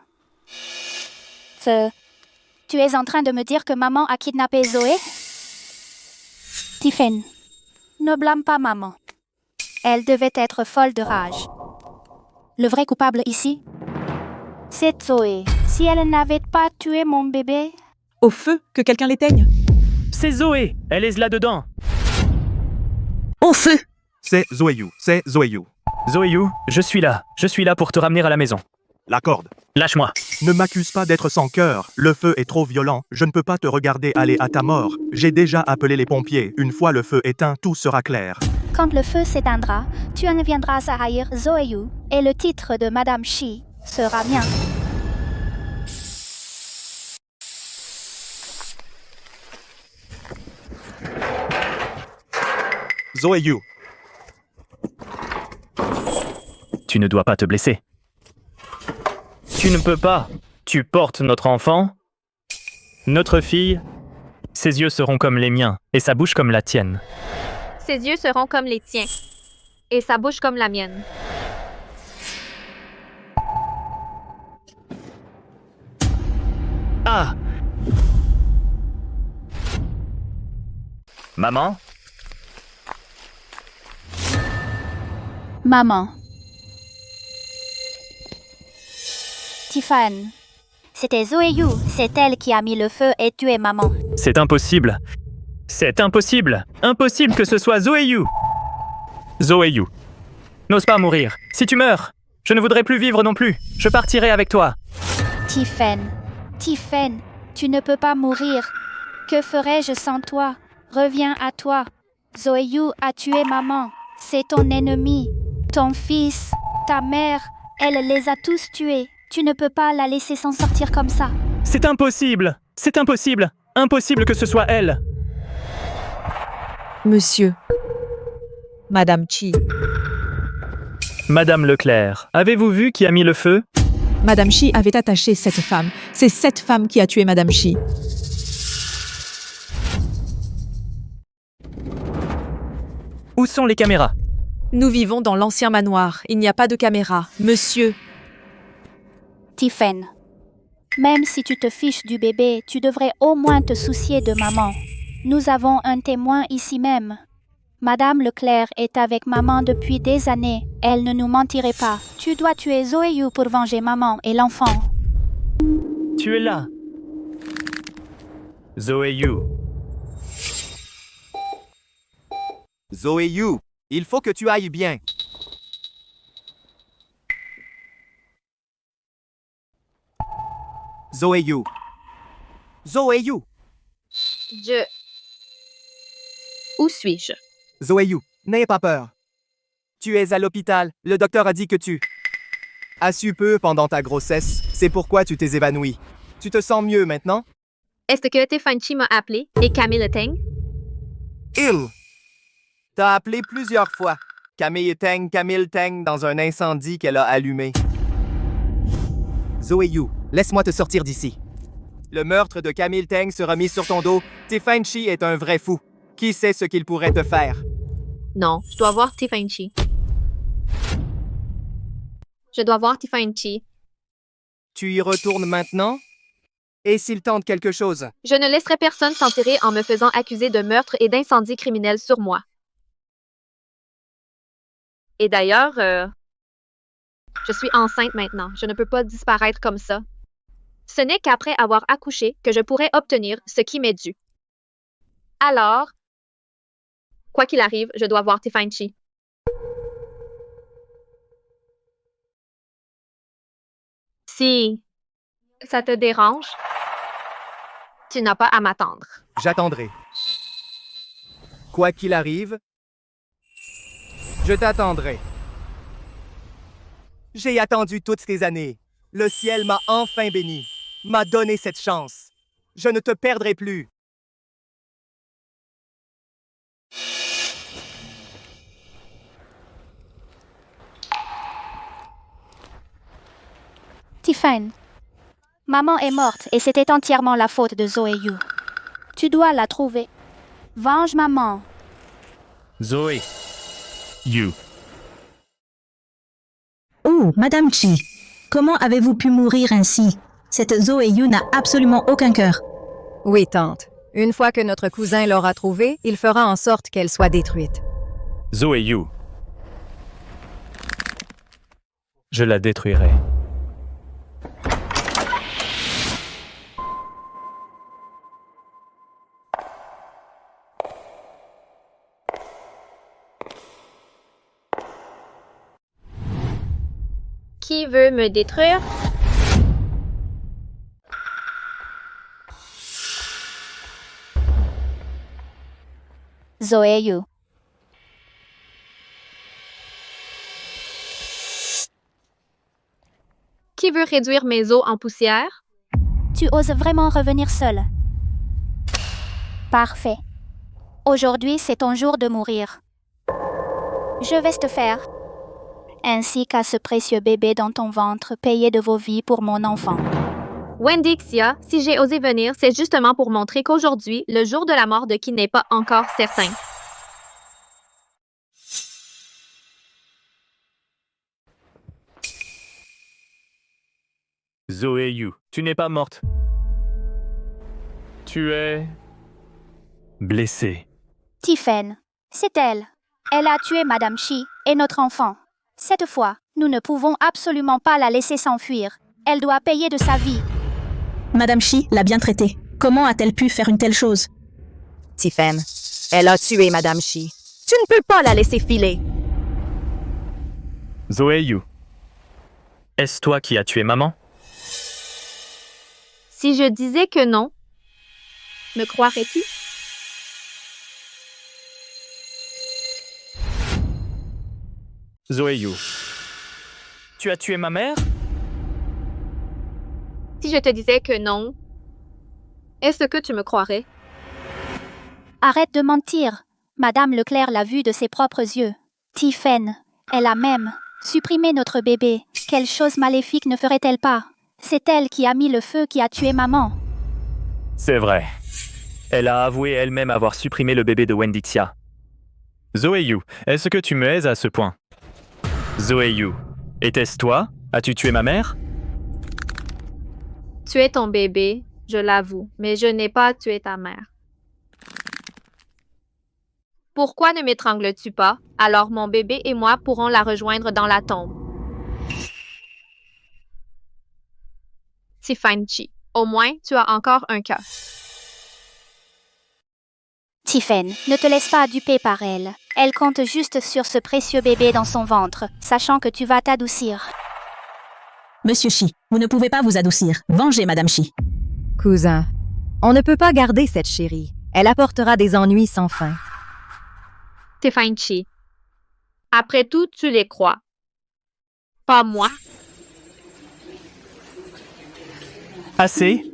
Tu es en train de me dire que maman a kidnappé Zoé? Tiffen, ne blâme pas maman. Elle devait être folle de rage. Le vrai coupable ici, c'est Zoé. Si elle n'avait pas tué mon bébé... Au feu, que quelqu'un l'éteigne. C'est Zoé. Elle est là-dedans. Au feu. C'est Zoéyu, c'est Zoéyu. Zoéyu, je suis là. Je suis là pour te ramener à la maison. La corde. Lâche-moi. Ne m'accuse pas d'être sans cœur. Le feu est trop violent. Je ne peux pas te regarder aller à ta mort. J'ai déjà appelé les pompiers. Une fois le feu éteint, tout sera clair. Quand le feu s'éteindra, tu en viendras à haïr Zoéyu et le titre de Madame Shi sera mien. Zoéyu. Tu ne dois pas te blesser. Tu ne peux pas. Tu portes notre enfant, notre fille. Ses yeux seront comme les miens et sa bouche comme la tienne. Ses yeux seront comme les tiens, et sa bouche comme la mienne. Ah! Maman? Maman. Tiffen. C'était Zoéyu. C'est elle qui a mis le feu et tué maman. C'est impossible. C'est impossible. Impossible que ce soit Zoéyu. Zoéyu. N'ose pas mourir. Si tu meurs, je ne voudrais plus vivre non plus. Je partirai avec toi. Tiffen. Tiffen, tu ne peux pas mourir. Que ferais-je sans toi? Reviens à toi. Zoéyu a tué maman. C'est ton ennemi. Ton fils, ta mère, elle les a tous tués. Tu ne peux pas la laisser s'en sortir comme ça. C'est impossible. C'est impossible. Impossible que ce soit elle. Monsieur. Madame Chi. Madame Leclerc, avez-vous vu qui a mis le feu? Madame Chi avait attaché cette femme. C'est cette femme qui a tué Madame Chi. Où sont les caméras? Nous vivons dans l'ancien manoir. Il n'y a pas de caméra. Monsieur. Tiffen. Même si tu te fiches du bébé, tu devrais au moins te soucier de maman. Nous avons un témoin ici même. Madame Leclerc est avec maman depuis des années. Elle ne nous mentirait pas. Tu dois tuer Zoéyu pour venger maman et l'enfant. Tu es là. Zoéyu. Zoéyu, il faut que tu ailles bien. Zoéyu. Zoéyu. Où suis-je? Zoéyu, n'aie pas peur. Tu es à l'hôpital. Le docteur a dit que tu as su peu pendant ta grossesse. C'est pourquoi tu t'es évanoui. Tu te sens mieux maintenant? Est-ce que Tiffen m'a appelé et Camille Teng? Il t'a appelé plusieurs fois. Camille Teng dans un incendie qu'elle a allumé. Zoéyu, laisse-moi te sortir d'ici. Le meurtre de Camille Teng sera mis sur ton dos. Tiffen est un vrai fou. Qui sait ce qu'il pourrait te faire? Non, je dois voir Tiffen. Je dois voir Tiffen. Tu y retournes maintenant? Et s'il tente quelque chose? Je ne laisserai personne s'en tirer en me faisant accuser de meurtre et d'incendie criminel sur moi. Et d'ailleurs, je suis enceinte maintenant. Je ne peux pas disparaître comme ça. Ce n'est qu'après avoir accouché que je pourrai obtenir ce qui m'est dû. Alors, quoi qu'il arrive, je dois voir Tiffen. Si ça te dérange, tu n'as pas à m'attendre. J'attendrai. Quoi qu'il arrive, je t'attendrai. J'ai attendu toutes ces années. Le ciel m'a enfin béni, m'a donné cette chance. Je ne te perdrai plus. Tiffen. Maman est morte et c'était entièrement la faute de Zoéyu. Tu dois la trouver. Venge maman. Zoé. You. Oh, Madame Chi, comment avez-vous pu mourir ainsi? Cette Zoéyu n'a absolument aucun cœur. Oui, tante. Une fois que notre cousin l'aura trouvée, il fera en sorte qu'elle soit détruite. Zoé Yu. Je la détruirai. Qui veut me détruire? Zoé Yu. Qui veut réduire mes os en poussière? Tu oses vraiment revenir seul? Parfait. Aujourd'hui, c'est ton jour de mourir. Je vais te faire, ainsi qu'à ce précieux bébé dans ton ventre, payer de vos vies pour mon enfant. Wendixia, si j'ai osé venir, c'est justement pour montrer qu'aujourd'hui, le jour de la mort de qui n'est pas encore certain. Zoé Yu, tu n'es pas morte. Tu es... blessée. Tiffen, c'est elle. Elle a tué Madame Shi et notre enfant. Cette fois, nous ne pouvons absolument pas la laisser s'enfuir. Elle doit payer de sa vie. Madame Shi l'a bien traitée. Comment a-t-elle pu faire une telle chose? Tiffen, elle a tué Madame Shi. Tu ne peux pas la laisser filer. Zoé Yu. Est-ce toi qui as tué maman? Si je disais que non, me croirais-tu? Zoé Yu. Tu as tué ma mère? Si je te disais que non, est-ce que tu me croirais? Arrête de mentir. Madame Leclerc l'a vu de ses propres yeux. Tiffen, elle a même supprimé notre bébé. Quelle chose maléfique ne ferait-elle pas? C'est elle qui a mis le feu qui a tué maman. C'est vrai. Elle a avoué elle-même avoir supprimé le bébé de Wendixia. Zoé Yu, est-ce que tu me haises à ce point? Zoé Yu, était-ce toi? As-tu tué ma mère? Tuer ton bébé, je l'avoue, mais je n'ai pas tué ta mère. Pourquoi ne m'étrangles-tu pas? Alors mon bébé et moi pourrons la rejoindre dans la tombe. Tiffen Shi, au moins tu as encore un cœur. Tiffen, ne te laisse pas duper par elle. Elle compte juste sur ce précieux bébé dans son ventre, sachant que tu vas t'adoucir. Monsieur Shi, vous ne pouvez pas vous adoucir. Vengez Madame Shi. Cousin, on ne peut pas garder cette chérie. Elle apportera des ennuis sans fin. Tiffen Shi, après tout, tu les crois. Pas moi. Assez?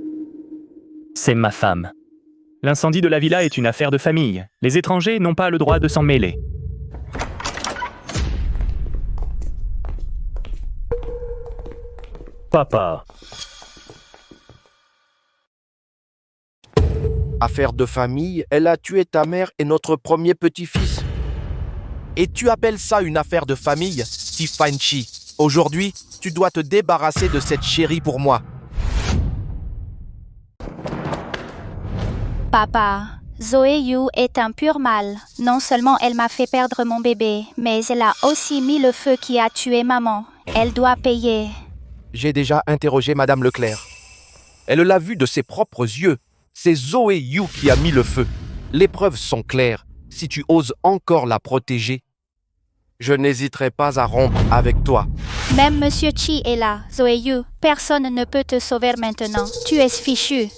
C'est ma femme. L'incendie de la villa est une affaire de famille. Les étrangers n'ont pas le droit de s'en mêler. Papa. Affaire de famille, elle a tué ta mère et notre premier petit-fils. Et tu appelles ça une affaire de famille, Tiffen Shi? Aujourd'hui, tu dois te débarrasser de cette chérie pour moi. Papa, Zoé Yu est un pur mal. Non seulement elle m'a fait perdre mon bébé, mais elle a aussi mis le feu qui a tué maman. Elle doit payer. J'ai déjà interrogé Madame Leclerc. Elle l'a vu de ses propres yeux. C'est Zoé Yu qui a mis le feu. Les preuves sont claires. Si tu oses encore la protéger, je n'hésiterai pas à rompre avec toi. Même Monsieur Chi est là, Zoé Yu. Personne ne peut te sauver maintenant. Tu es fichu.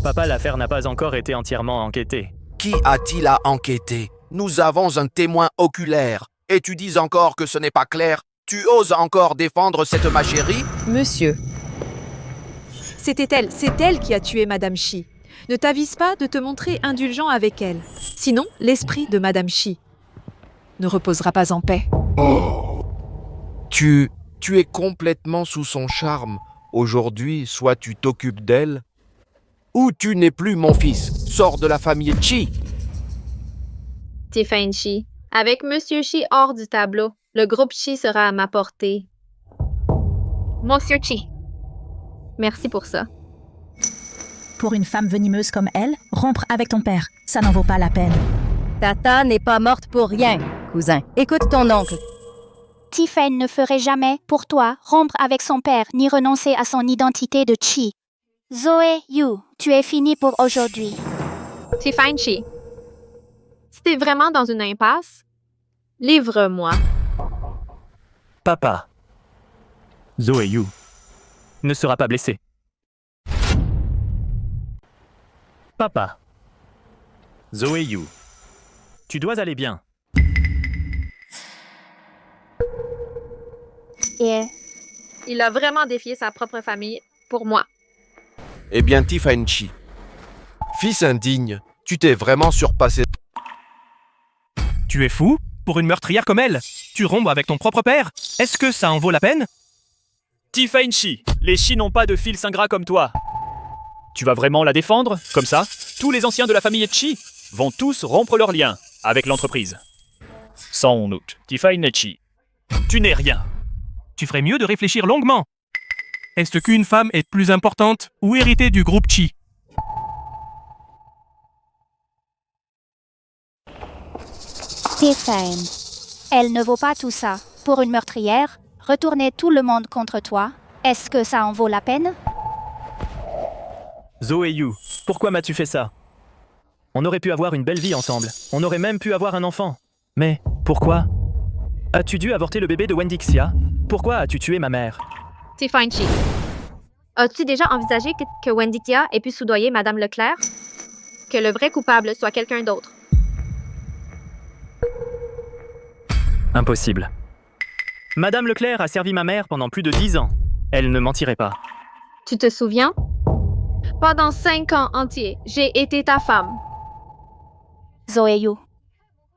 Papa, l'affaire n'a pas encore été entièrement enquêtée. Qui a-t-il à enquêter? Nous avons un témoin oculaire. Et tu dis encore que ce n'est pas clair? Tu oses encore défendre cette ma chérie? Monsieur, c'est elle qui a tué Madame Shi. Ne t'avise pas de te montrer indulgent avec elle. Sinon, l'esprit de Madame Shi ne reposera pas en paix. Tu es complètement sous son charme. Aujourd'hui, soit tu t'occupes d'elle, ou tu n'es plus mon fils. Sors de la famille Chi. Tiffen Shi, avec Monsieur Shi hors du tableau, le groupe Shi sera à ma portée. Monsieur Chi, merci pour ça. pour une femme venimeuse comme elle, rompre avec ton père, ça n'en vaut pas la peine. Tata n'est pas morte pour rien, cousin. Écoute ton oncle. Tiffany ne ferait jamais, pour toi, rompre avec son père ni renoncer à son identité de Chi. Zoé Yu, tu es fini pour aujourd'hui. Tiffany Chi. Si t'es vraiment dans une impasse, livre-moi. Papa. Zoé Yu ne sera pas blessé. Papa. Zoé Yu, tu dois aller bien. Et il a vraiment défié sa propre famille pour moi. Eh bien, Tiffany Chi, fils indigne, tu t'es vraiment surpassé. Tu es fou? Pour une meurtrière comme elle? Tu rompes avec ton propre père? Est-ce que ça en vaut la peine? Tiffany Chi, les Chi n'ont pas de fils ingrats comme toi. Tu vas vraiment la défendre? Comme ça, tous les anciens de la famille Chi vont tous rompre leurs liens avec l'entreprise. Sans doute, Tiffany Chi, tu n'es rien. Tu ferais mieux de réfléchir longuement. Est-ce qu'une femme est plus importante ou héritée du groupe Chi? Tiffany, elle ne vaut pas tout ça. Pour une meurtrière, retourner tout le monde contre toi, est-ce que ça en vaut la peine? Zoé Yu, pourquoi m'as-tu fait ça? On aurait pu avoir une belle vie ensemble. On aurait même pu avoir un enfant. Mais pourquoi? As-tu dû avorter le bébé de Wendixia? Pourquoi as-tu tué ma mère? Tiffany Chi. As-tu déjà envisagé que Wendixia ait pu soudoyer Madame Leclerc? Que le vrai coupable soit quelqu'un d'autre? Impossible. Madame Leclerc a servi ma mère pendant plus de 10 ans. Elle ne mentirait pas. Tu te souviens? Pendant 5 ans entiers, j'ai été ta femme. Zoé Yu,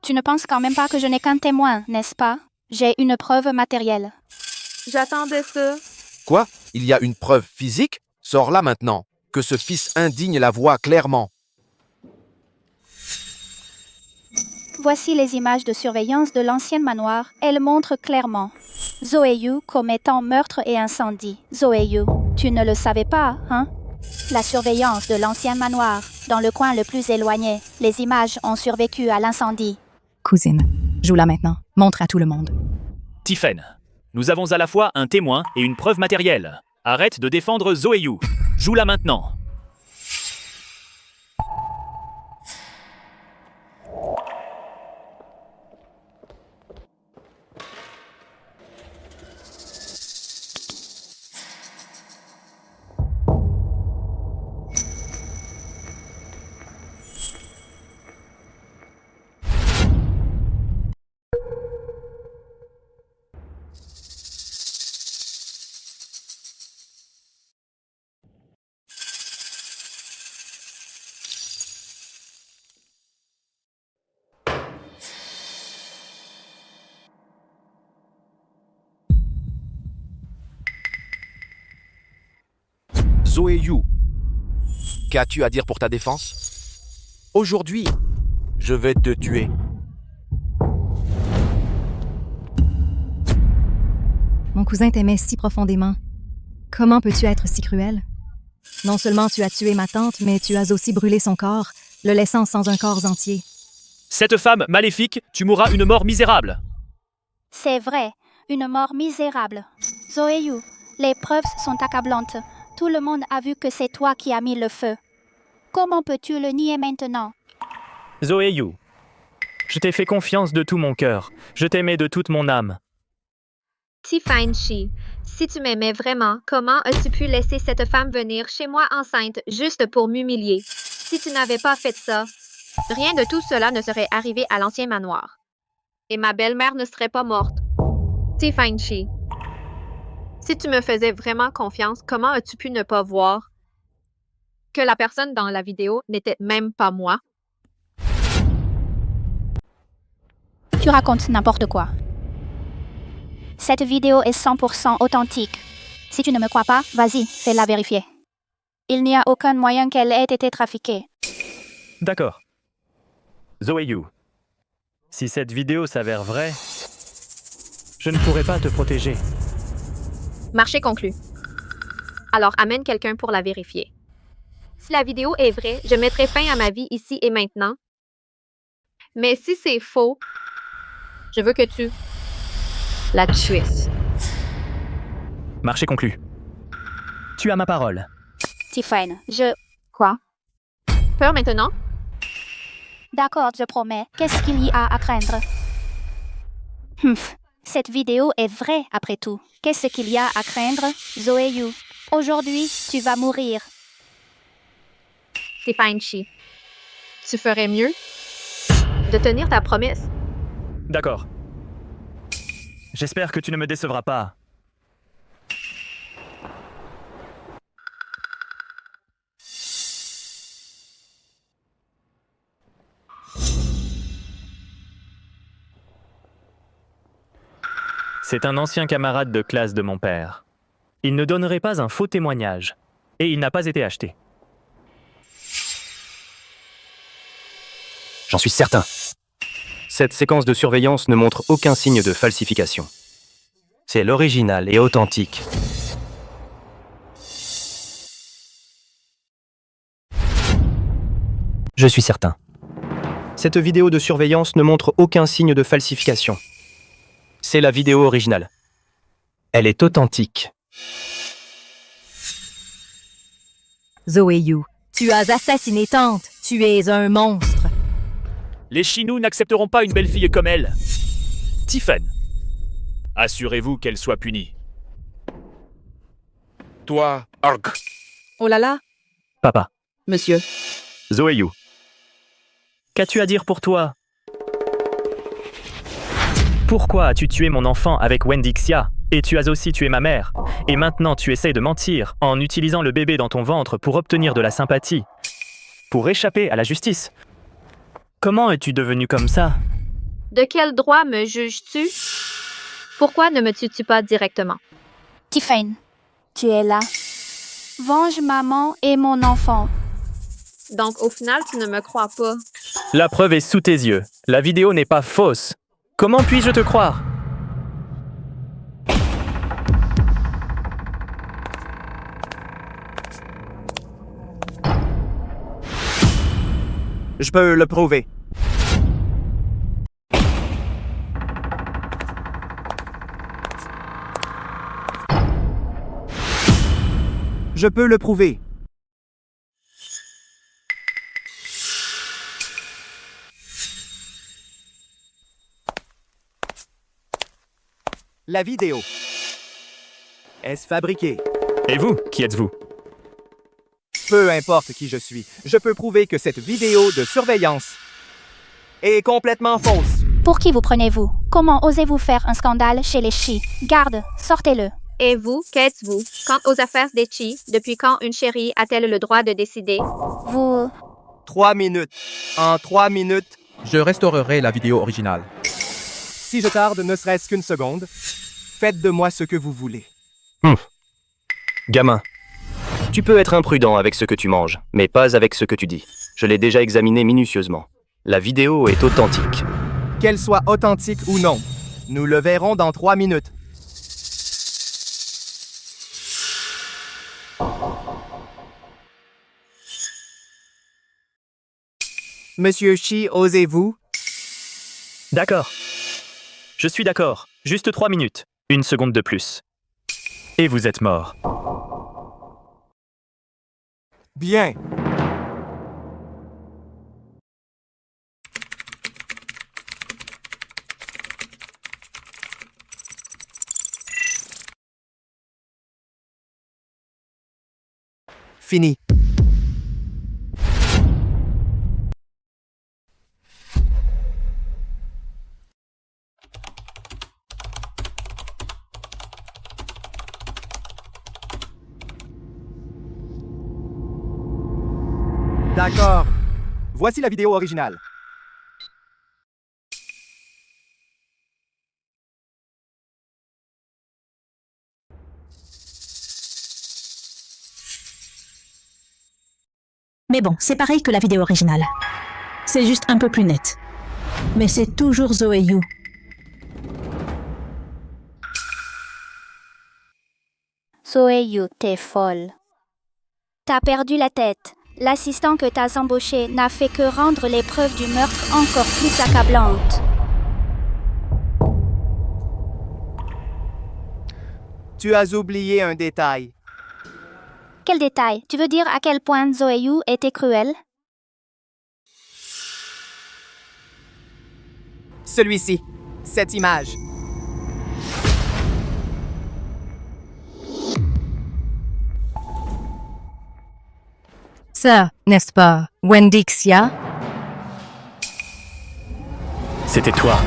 tu ne penses quand même pas que je n'ai qu'un témoin, n'est-ce pas? J'ai une preuve matérielle. J'attendais ça. Quoi? Il y a une preuve physique? Sors-la maintenant, que ce fils indigne la voie clairement. Voici les images de surveillance de l'ancien manoir. Elles montrent clairement Zoé Yu commettant meurtre et incendie. Zoé Yu, tu ne le savais pas, hein? La surveillance de l'ancien manoir, dans le coin le plus éloigné. Les images ont survécu à l'incendie. Cousine, joue-la maintenant. Montre à tout le monde. Tiffany, nous avons à la fois un témoin et une preuve matérielle. Arrête de défendre Zoé Yu. Joue-la maintenant. Zoé Yu, qu'as-tu à dire pour ta défense? Aujourd'hui, je vais te tuer. Mon cousin t'aimait si profondément. Comment peux-tu être si cruel? Non seulement tu as tué ma tante, mais tu as aussi brûlé son corps, le laissant sans un corps entier. Cette femme maléfique, tu mourras une mort misérable. C'est vrai, une mort misérable. Zoé Yu, les preuves sont accablantes. Tout le monde a vu que c'est toi qui as mis le feu. Comment peux-tu le nier maintenant? Zoé Yu, je t'ai fait confiance de tout mon cœur. Je t'aimais de toute mon âme. Tiffany Chi, si tu m'aimais vraiment, comment as-tu pu laisser cette femme venir chez moi enceinte juste pour m'humilier? Si tu n'avais pas fait ça, rien de tout cela ne serait arrivé à l'ancien manoir. Et ma belle-mère ne serait pas morte. Tiffany Chi, si tu me faisais vraiment confiance, comment as-tu pu ne pas voir que la personne dans la vidéo n'était même pas moi? Tu racontes n'importe quoi. Cette vidéo est 100% authentique. Si tu ne me crois pas, vas-y, fais-la vérifier. Il n'y a aucun moyen qu'elle ait été trafiquée. D'accord. Zoé Yu, si cette vidéo s'avère vraie, je ne pourrai pas te protéger. Marché conclu. Alors amène quelqu'un pour la vérifier. Si la vidéo est vraie, je mettrai fin à ma vie ici et maintenant. Mais si c'est faux, je veux que tu la tues. Marché conclu. Tu as ma parole. Tiffany, je... Quoi? Peur maintenant? D'accord, je promets. Qu'est-ce qu'il y a à craindre? Cette vidéo est vraie, après tout. Qu'est-ce qu'il y a à craindre, Zoé Yu? Aujourd'hui, tu vas mourir. Tiffany Shi, tu ferais mieux de tenir ta promesse. D'accord. J'espère que tu ne me décevras pas. C'est un ancien camarade de classe de mon père. Il ne donnerait pas un faux témoignage. Et il n'a pas été acheté. J'en suis certain. Cette séquence de surveillance ne montre aucun signe de falsification. C'est l'original et authentique. Je suis certain. Cette vidéo de surveillance ne montre aucun signe de falsification. C'est la vidéo originale. Elle est authentique. Zoé Yu, tu as assassiné Tante. Tu es un monstre. Les Chinous n'accepteront pas une belle fille comme elle. Tiffany, assurez-vous qu'elle soit punie. Toi, Arg. Oh là là, Papa. monsieur. Zoé Yu. Qu'as-tu à dire pour toi? Pourquoi as-tu tué mon enfant avec Wendixia? Et tu as aussi tué ma mère. Et maintenant tu essayes de mentir en utilisant le bébé dans ton ventre pour obtenir de la sympathie. Pour échapper à la justice. Comment es-tu devenu comme ça? De quel droit me juges-tu? Pourquoi ne me tues-tu pas directement? Tiffany, tu es là. Venge maman et mon enfant. Donc au final, tu ne me crois pas. La preuve est sous tes yeux. La vidéo n'est pas fausse. Comment puis-je te croire? Je peux le prouver. Je peux le prouver. La vidéo. Est-ce fabriqué? Et vous, qui êtes-vous? Peu importe qui je suis, je peux prouver que cette vidéo de surveillance est complètement fausse. Pour qui vous prenez-vous? Comment osez-vous faire un scandale chez les Shi? Garde, sortez-le. Et vous, qu'êtes-vous? Quant aux affaires des Chi, depuis quand une chérie a-t-elle le droit de décider? Vous... 3 minutes. En 3 minutes, Je restaurerai la vidéo originale. si je tarde ne serait-ce qu'une seconde, faites de moi ce que vous voulez. Gamin, tu peux être imprudent avec ce que tu manges, mais pas avec ce que tu dis. Je l'ai déjà examiné minutieusement. La vidéo est authentique. Qu'elle soit authentique ou non, nous le verrons dans 3 minutes. Monsieur Shi, osez-vous? D'accord. Je suis d'accord. Juste 3 minutes. 1 seconde de plus. Et vous êtes mort. Bien. Fini. D'accord. Voici la vidéo originale. Mais bon, c'est pareil que la vidéo originale. C'est juste un peu plus net. Mais c'est toujours Zoé Yu. Zoé Yu, t'es folle. T'as perdu la tête. L'assistant que t'as embauché n'a fait que rendre les preuves du meurtre encore plus accablantes. Tu as oublié un détail. Quel détail? Tu veux dire à quel point Zoeyu était cruel? Celui-ci. Cette image. Ça, n'est-ce pas, Wendixia? C'était toi.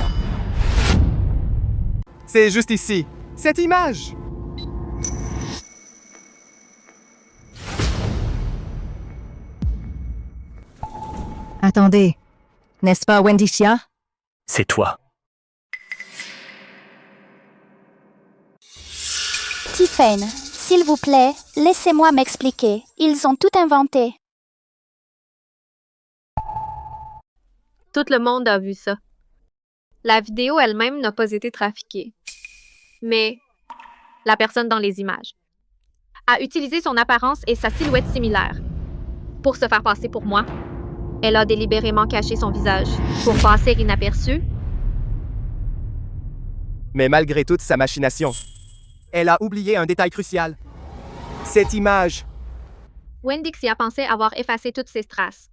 C'est juste ici. Cette image. Attendez, n'est-ce pas Wendixia? C'est toi. Tiffen, s'il vous plaît, laissez-moi m'expliquer. Ils ont tout inventé. Tout le monde a vu ça. La vidéo elle-même n'a pas été trafiquée. Mais la personne dans les images a utilisé son apparence et sa silhouette similaire pour se faire passer pour moi. Elle a délibérément caché son visage pour passer inaperçue. Mais malgré toute sa machination, elle a oublié un détail crucial. Cette image. Wendixia pensait avoir effacé toutes ses traces.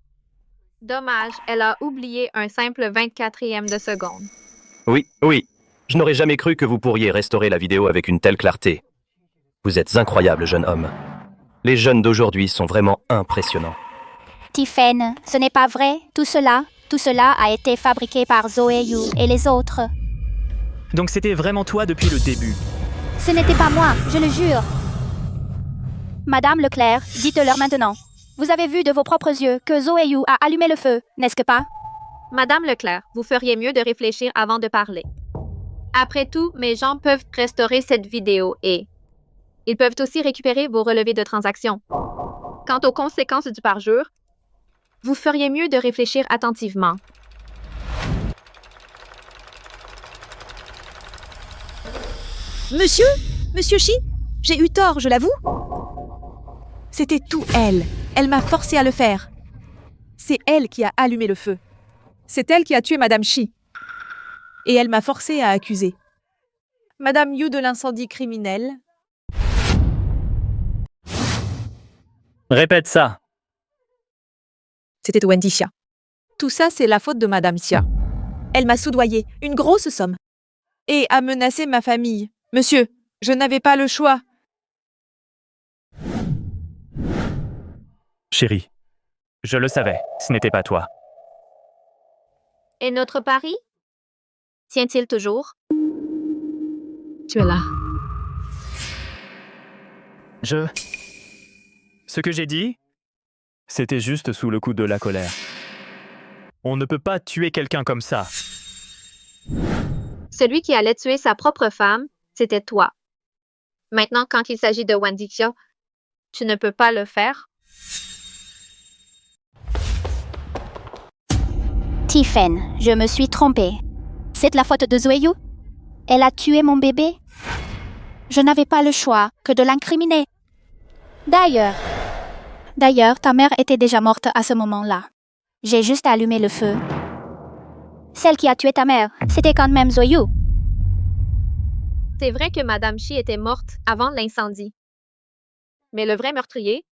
Dommage, elle a oublié un simple 24e de seconde. Oui. Je n'aurais jamais cru que vous pourriez restaurer la vidéo avec une telle clarté. Vous êtes incroyable, jeune homme. Les jeunes d'aujourd'hui sont vraiment impressionnants. Tiffen, ce n'est pas vrai. Tout cela a été fabriqué par Zoeyu et les autres. Donc c'était vraiment toi depuis le début. Ce n'était pas moi, je le jure. Madame Leclerc, dites-leur maintenant. Vous avez vu de vos propres yeux que Zoeyu a allumé le feu, n'est-ce pas? Madame Leclerc, vous feriez mieux de réfléchir avant de parler. Après tout, mes gens peuvent restaurer cette vidéo et ils peuvent aussi récupérer vos relevés de transactions. Quant aux conséquences du parjure, vous feriez mieux de réfléchir attentivement. Monsieur Shi, j'ai eu tort, je l'avoue. C'était tout elle. Elle m'a forcé à le faire. C'est elle qui a allumé le feu. C'est elle qui a tué Madame Shi. Et elle m'a forcé à accuser Madame Yu de l'incendie criminel. Répète ça. C'était Wendy Xia. Tout ça, c'est la faute de Madame Xia. Elle m'a soudoyé une grosse somme et a menacé ma famille. Monsieur, je n'avais pas le choix. Chérie, je le savais, ce n'était pas toi. Et notre pari? Tient-il toujours? Tu es là. Ce que j'ai dit, c'était juste sous le coup de la colère. On ne peut pas tuer quelqu'un comme ça. Celui qui allait tuer sa propre femme, c'était toi. Maintenant, quand il s'agit de Wendixia, tu ne peux pas le faire? Tiffen, je me suis trompée. C'est de la faute de Zoeyu? Elle a tué mon bébé? Je n'avais pas le choix que de l'incriminer. D'ailleurs, ta mère était déjà morte à ce moment-là. J'ai juste allumé le feu. Celle qui a tué ta mère, c'était quand même Zoeyu. C'est vrai que Madame Shi était morte avant l'incendie. Mais le vrai meurtrier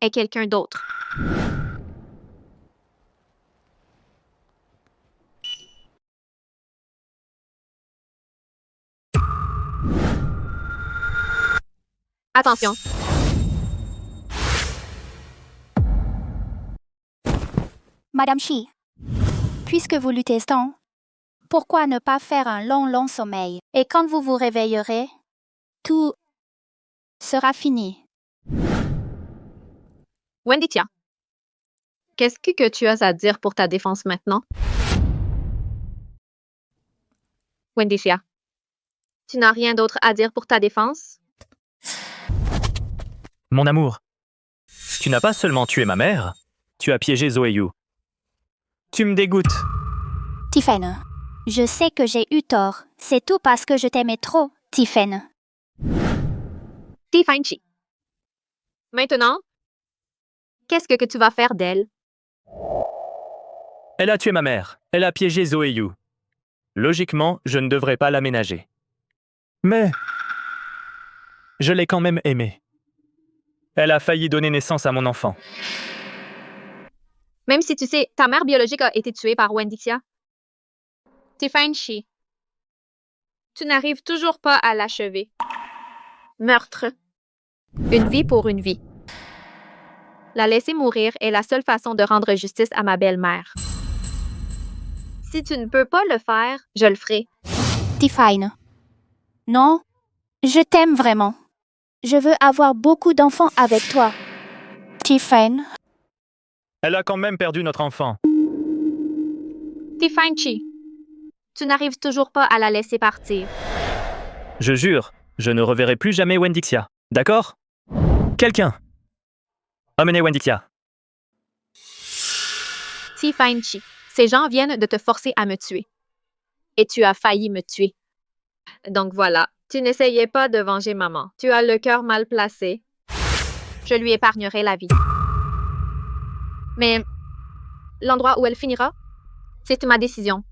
est quelqu'un d'autre. Attention. Madame Shi, puisque vous luttez tant, pourquoi ne pas faire un long sommeil? Et quand vous vous réveillerez, tout sera fini. Wendixia, qu'est-ce que tu as à dire pour ta défense maintenant? Wendixia, tu n'as rien d'autre à dire pour ta défense? Mon amour, tu n'as pas seulement tué ma mère, tu as piégé Zoeyu. Tu me dégoûtes. Tiffen, je sais que j'ai eu tort. C'est tout parce que je t'aimais trop, Tiffen. Tiffen Shi. Maintenant, qu'est-ce que tu vas faire d'elle? Elle a tué ma mère. Elle a piégé Zoé Yu. Logiquement, je ne devrais pas l'aménager. Mais je l'ai quand même aimée. Elle a failli donner naissance à mon enfant. Même si tu sais, ta mère biologique a été tuée par Wendixia. Tiffany Shi. Tu n'arrives toujours pas à l'achever. Meurtre. Une vie pour une vie. La laisser mourir est la seule façon de rendre justice à ma belle-mère. Si tu ne peux pas le faire, je le ferai. Tiffany. Non, je t'aime vraiment. Je veux avoir beaucoup d'enfants avec toi. Tiffany. Elle a quand même perdu notre enfant. Tiffany Shi. Tu n'arrives toujours pas à la laisser partir. Je jure, je ne reverrai plus jamais Wendixia. D'accord? Quelqu'un! Emmenez Wendixia. Tiffany Shi. Ces gens viennent de te forcer à me tuer. Et tu as failli me tuer. Donc voilà, tu n'essayais pas de venger maman. Tu as le cœur mal placé. Je lui épargnerai la vie. Mais l'endroit où elle finira, c'est ma décision.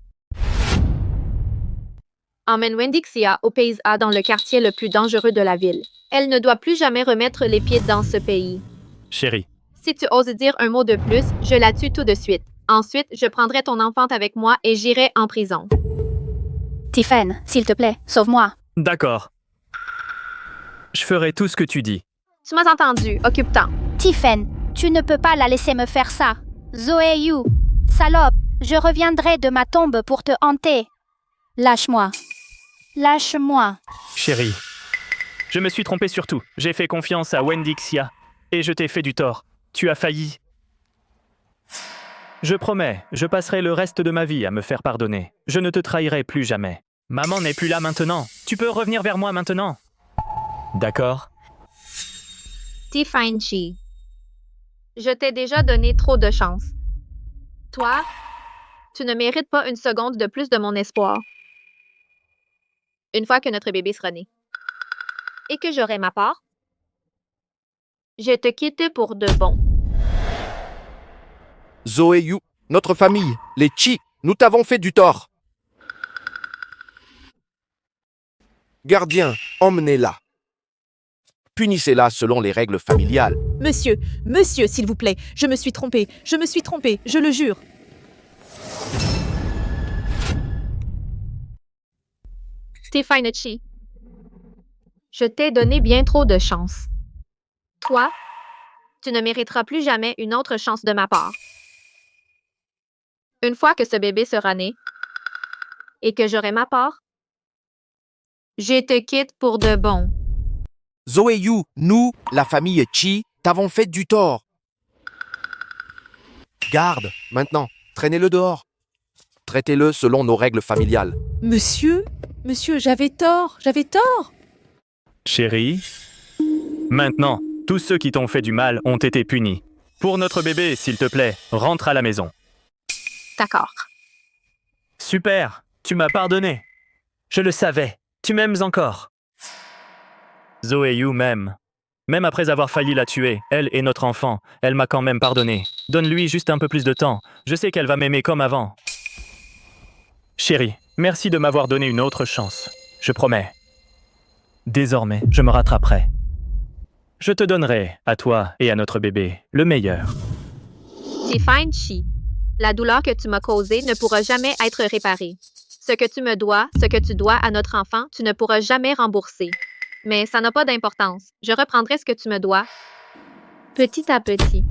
Emmène Wendixia au Pays A dans le quartier le plus dangereux de la ville. Elle ne doit plus jamais remettre les pieds dans ce pays. Chérie. Si tu oses dire un mot de plus, je la tue tout de suite. Ensuite, je prendrai ton enfant avec moi et j'irai en prison. Tiffany, s'il te plaît, sauve-moi. D'accord. Je ferai tout ce que tu dis. Tu m'as entendu, occupe-t'en. Tiffany, tu ne peux pas la laisser me faire ça. Zoé Yu, salope, je reviendrai de ma tombe pour te hanter. Lâche-moi. Lâche-moi. Chérie, je me suis trompé sur tout. J'ai fait confiance à Wendixia et je t'ai fait du tort. Tu as failli. Je promets, je passerai le reste de ma vie à me faire pardonner. Je ne te trahirai plus jamais. Maman n'est plus là maintenant. Tu peux revenir vers moi maintenant. D'accord? Tiffany Shi. Je t'ai déjà donné trop de chance. Toi, tu ne mérites pas une seconde de plus de mon espoir. Une fois que notre bébé sera né. Et que j'aurai ma part, je te quitte pour de bon. Zoé Yu, notre famille, les Chi, nous t'avons fait du tort. Gardien, emmenez-la. Punissez-la selon les règles familiales. Monsieur, s'il vous plaît, je me suis trompée, je le jure. Tiffany Shi. Je t'ai donné bien trop de chance. Toi, tu ne mériteras plus jamais une autre chance de ma part. Une fois que ce bébé sera né et que j'aurai ma part, je te quitte pour de bon. Zoé Yu, nous, la famille Chi, t'avons fait du tort. Garde, maintenant, traînez-le dehors. Traitez-le selon nos règles familiales. Monsieur, j'avais tort. Chérie, maintenant, tous ceux qui t'ont fait du mal ont été punis. Pour notre bébé, s'il te plaît, rentre à la maison. D'accord. Super, tu m'as pardonné. Je le savais, tu m'aimes encore. Zoé Yu m'aime. Même après avoir failli la tuer, elle et notre enfant, elle m'a quand même pardonné. Donne-lui juste un peu plus de temps. Je sais qu'elle va m'aimer comme avant. Chérie, merci de m'avoir donné une autre chance. Je promets. Désormais, je me rattraperai. Je te donnerai, à toi et à notre bébé, le meilleur. Tiffany Shi. La douleur que tu m'as causée ne pourra jamais être réparée. Ce que tu me dois, ce que tu dois à notre enfant, tu ne pourras jamais rembourser. Mais ça n'a pas d'importance. Je reprendrai ce que tu me dois, petit à petit.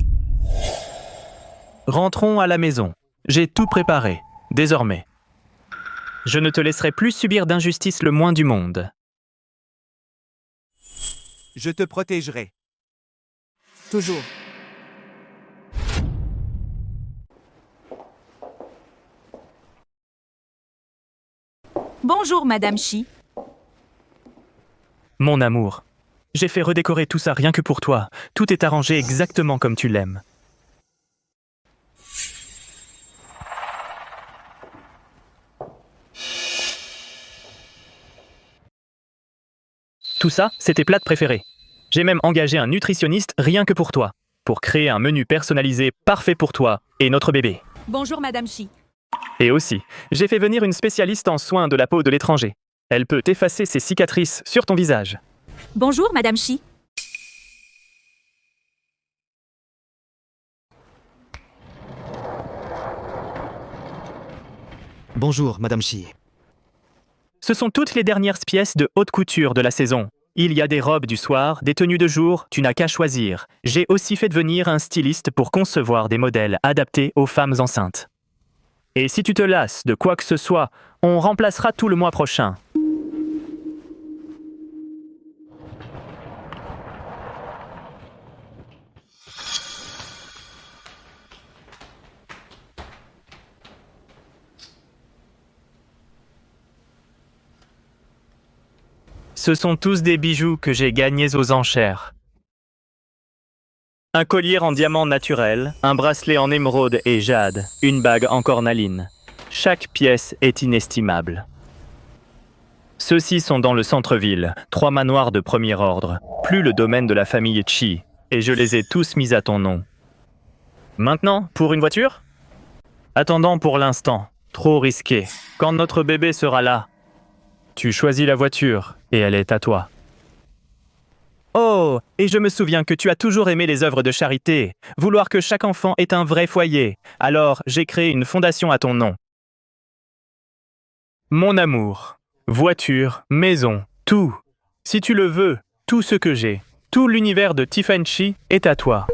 Rentrons à la maison. J'ai tout préparé, désormais. Je ne te laisserai plus subir d'injustice le moins du monde. Je te protégerai. Toujours. Bonjour, Madame Shi. Mon amour, j'ai fait redécorer tout ça rien que pour toi. Tout est arrangé exactement comme tu l'aimes. Tout ça, c'est tes plats préférés. J'ai même engagé un nutritionniste rien que pour toi. pour créer un menu personnalisé parfait pour toi et notre bébé. Bonjour, Madame Shi. Et aussi, j'ai fait venir une spécialiste en soins de la peau de l'étranger. Elle peut effacer ces cicatrices sur ton visage. Bonjour, Madame Shi. Bonjour, Madame Shi. Ce sont toutes les dernières pièces de haute couture de la saison. Il y a des robes du soir, des tenues de jour, tu n'as qu'à choisir. J'ai aussi fait venir un styliste pour concevoir des modèles adaptés aux femmes enceintes. Et si tu te lasses de quoi que ce soit, on remplacera tout le mois prochain. Ce sont tous des bijoux que j'ai gagnés aux enchères. Un collier en diamant naturel, un bracelet en émeraude et jade, une bague en cornaline. Chaque pièce est inestimable. Ceux-ci sont dans le centre-ville, 3 manoirs de premier ordre, plus le domaine de la famille Chi, et je les ai tous mis à ton nom. Maintenant, pour une voiture ? Attendant pour l'instant, trop risqué. Quand notre bébé sera là, tu choisis la voiture et elle est à toi. Oh, et je me souviens que tu as toujours aimé les œuvres de charité, vouloir que chaque enfant ait un vrai foyer. Alors, j'ai créé une fondation à ton nom. Mon amour, voiture, maison, tout. Si tu le veux, tout ce que j'ai, tout l'univers de Tiffany Chi est à toi.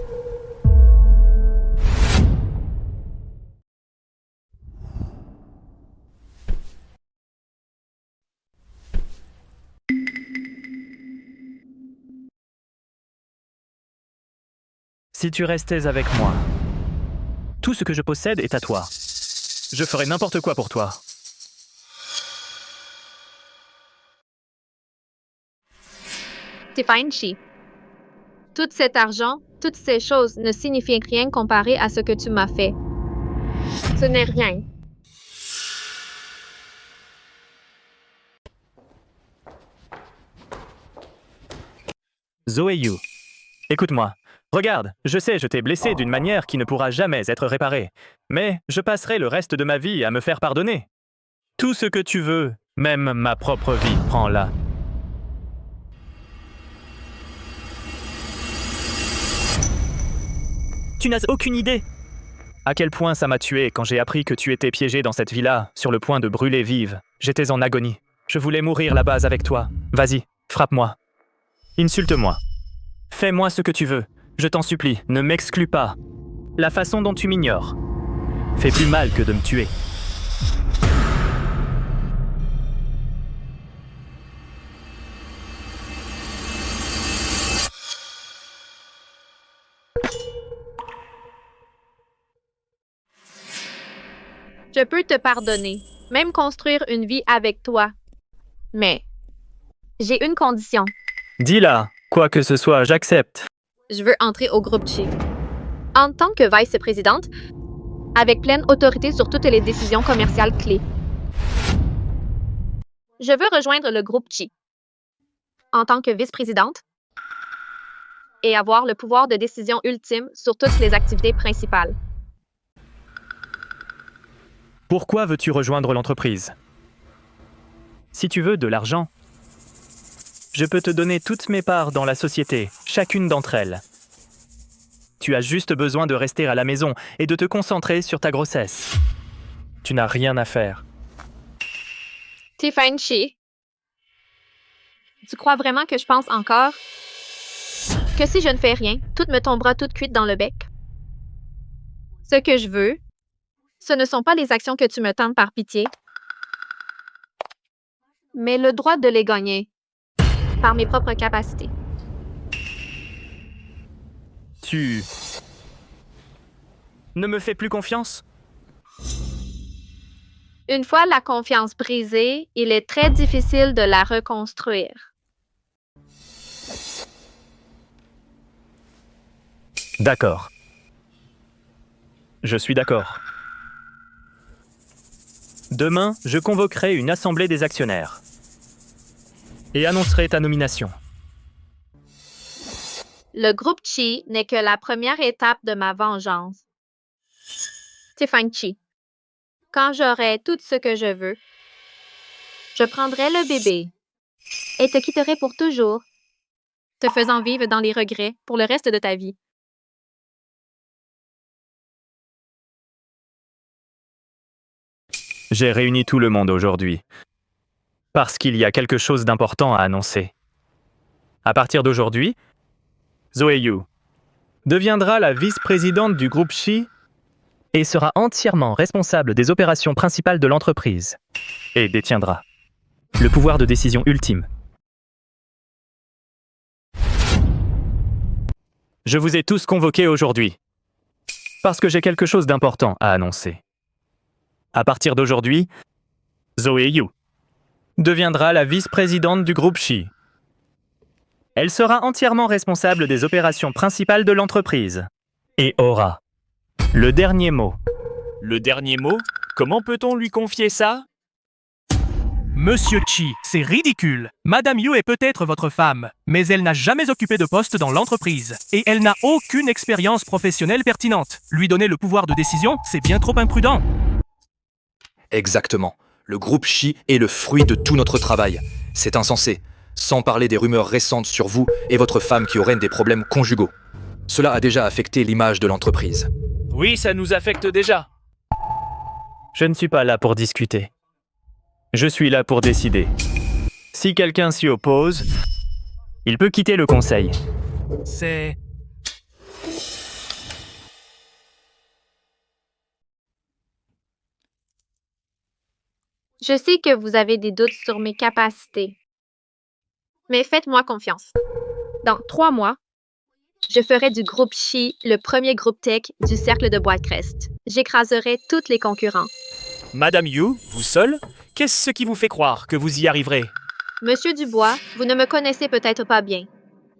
Si tu restais avec moi, tout ce que je possède est à toi. Je ferai n'importe quoi pour toi. Tiffany Chi. Tout cet argent, toutes ces choses ne signifient rien comparé à ce que tu m'as fait. Ce n'est rien. Zoé Yu, écoute-moi. Regarde, je sais, je t'ai blessé d'une manière qui ne pourra jamais être réparée. Mais je passerai le reste de ma vie à me faire pardonner. Tout ce que tu veux, même ma propre vie, prends-la. Tu n'as aucune idée. À quel point ça m'a tué quand j'ai appris que tu étais piégée dans cette villa, sur le point de brûler vive. J'étais en agonie. Je voulais mourir là-bas avec toi. Vas-y, frappe-moi. Insulte-moi. Fais-moi ce que tu veux. Je t'en supplie, ne m'exclus pas. La façon dont tu m'ignores fait plus mal que de me tuer. Je peux te pardonner, même construire une vie avec toi. Mais j'ai une condition. Dis-la, quoi que ce soit, j'accepte. Je veux entrer au groupe Chi. En tant que vice-présidente, avec pleine autorité sur toutes les décisions commerciales clés. Je veux rejoindre le groupe Chi. En tant que vice-présidente, et avoir le pouvoir de décision ultime sur toutes les activités principales. Pourquoi veux-tu rejoindre l'entreprise? Si tu veux de l'argent, je peux te donner toutes mes parts dans la société, chacune d'entre elles. Tu as juste besoin de rester à la maison et de te concentrer sur ta grossesse. Tu n'as rien à faire. Tiffany Chi, tu crois vraiment que je pense encore que si je ne fais rien, tout me tombera toute cuite dans le bec? Ce que je veux, ce ne sont pas les actions que tu me tentes par pitié, mais le droit de les gagner par mes propres capacités. Tu ne me fais plus confiance? Une fois la confiance brisée, il est très difficile de la reconstruire. D'accord. Je suis d'accord. Demain, je convoquerai une assemblée des actionnaires et annoncerai ta nomination. Le groupe Chi n'est que la première étape de ma vengeance. Tiffany Chi. Quand j'aurai tout ce que je veux, je prendrai le bébé et te quitterai pour toujours, te faisant vivre dans les regrets pour le reste de ta vie. J'ai réuni tout le monde aujourd'hui parce qu'il y a quelque chose d'important à annoncer. À partir d'aujourd'hui, Zoe Yu deviendra la vice-présidente du groupe Chi et sera entièrement responsable des opérations principales de l'entreprise et détiendra le pouvoir de décision ultime. Je vous ai tous convoqués aujourd'hui parce que j'ai quelque chose d'important à annoncer. À partir d'aujourd'hui, Zoe Yu deviendra la vice-présidente du groupe Chi. Elle sera entièrement responsable des opérations principales de l'entreprise et aura le dernier mot. Le dernier mot? Comment peut-on lui confier ça? Monsieur Chi, c'est ridicule. Madame Yu est peut-être votre femme, mais elle n'a jamais occupé de poste dans l'entreprise et elle n'a aucune expérience professionnelle pertinente. Lui donner le pouvoir de décision, c'est bien trop imprudent. Exactement. Le groupe Chi est le fruit de tout notre travail. C'est insensé. Sans parler des rumeurs récentes sur vous et votre femme qui auraient des problèmes conjugaux. Cela a déjà affecté l'image de l'entreprise. Oui, ça nous affecte déjà. Je ne suis pas là pour discuter. Je suis là pour décider. Si quelqu'un s'y oppose, il peut quitter le conseil. C'est... Je sais que vous avez des doutes sur mes capacités. Mais faites-moi confiance. Dans 3 mois, je ferai du groupe Chi le premier groupe tech du cercle de Bois-Crest. J'écraserai tous les concurrents. Madame Yu, vous seule? Qu'est-ce qui vous fait croire que vous y arriverez? Monsieur Dubois, vous ne me connaissez peut-être pas bien.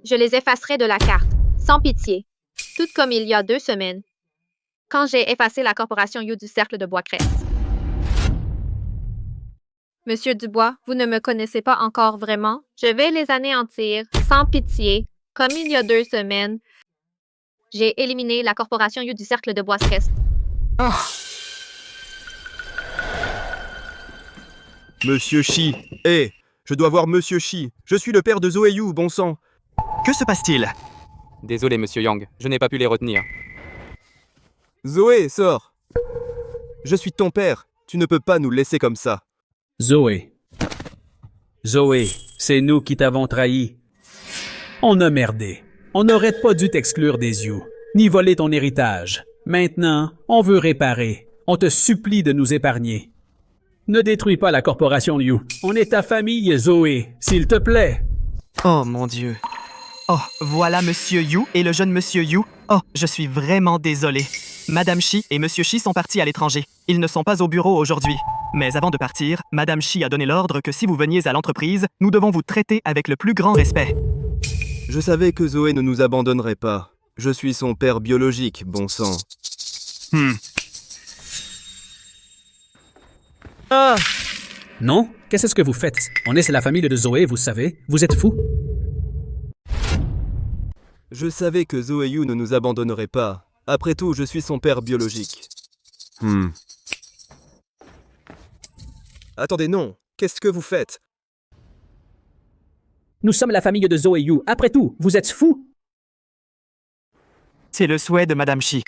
Je les effacerai de la carte, sans pitié, tout comme il y a 2 semaines, quand j'ai effacé la corporation Yu du cercle de Bois-Crest. Monsieur Dubois, vous ne me connaissez pas encore vraiment. Je vais les anéantir, sans pitié, comme il y a 2 semaines. J'ai éliminé la corporation Yu du cercle de Bois-Crest. Oh. Monsieur Chi. Je dois voir Monsieur Chi. Je suis le père de Zoe Yu, bon sang. Que se passe-t-il? Désolé, Monsieur Yang, je n'ai pas pu les retenir. Zoé, sors. Je suis ton père. Tu ne peux pas nous laisser comme ça. Zoé. Zoé, c'est nous qui t'avons trahi. On a merdé. On n'aurait pas dû t'exclure des Yu, ni voler ton héritage. Maintenant, on veut réparer. On te supplie de nous épargner. Ne détruis pas la corporation Yu. On est ta famille, Zoé, s'il te plaît. Oh mon Dieu. Oh, voilà Monsieur Yu et le jeune Monsieur Yu. Oh, je suis vraiment désolé. Madame Chi et Monsieur Chi sont partis à l'étranger. Ils ne sont pas au bureau aujourd'hui. Mais avant de partir, Madame Chi a donné l'ordre que si vous veniez à l'entreprise, nous devons vous traiter avec le plus grand respect. Je savais que Zoé ne nous abandonnerait pas. Je suis son père biologique, bon sang. Ah! Non? Qu'est-ce que vous faites? On est la famille de Zoé, vous savez. Vous êtes fous? Je savais que Zoé Yu ne nous abandonnerait pas. Après tout, je suis son père biologique. Attendez, non. Qu'est-ce que vous faites? Nous sommes la famille de Zoé Yu. Après tout, vous êtes fous? C'est le souhait de Madame Chi.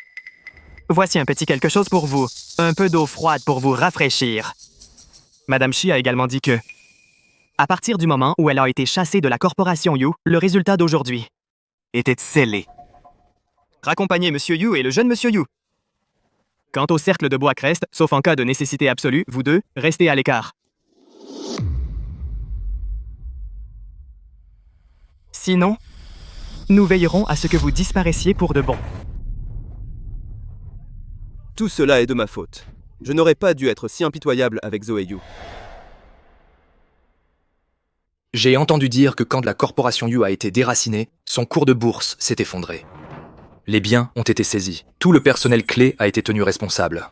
Voici un petit quelque chose pour vous. Un peu d'eau froide pour vous rafraîchir. Madame Chi a également dit que, à partir du moment où elle a été chassée de la corporation Yu, le résultat d'aujourd'hui était scellé. Raccompagnez Monsieur Yu et le jeune Monsieur Yu. Quant au cercle de Bois-Crest, sauf en cas de nécessité absolue, vous deux, restez à l'écart. Sinon, nous veillerons à ce que vous disparaissiez pour de bon. Tout cela est de ma faute. Je n'aurais pas dû être si impitoyable avec Zoé Yu. J'ai entendu dire que quand la corporation Yu a été déracinée, son cours de bourse s'est effondré. Les biens ont été saisis. Tout le personnel clé a été tenu responsable.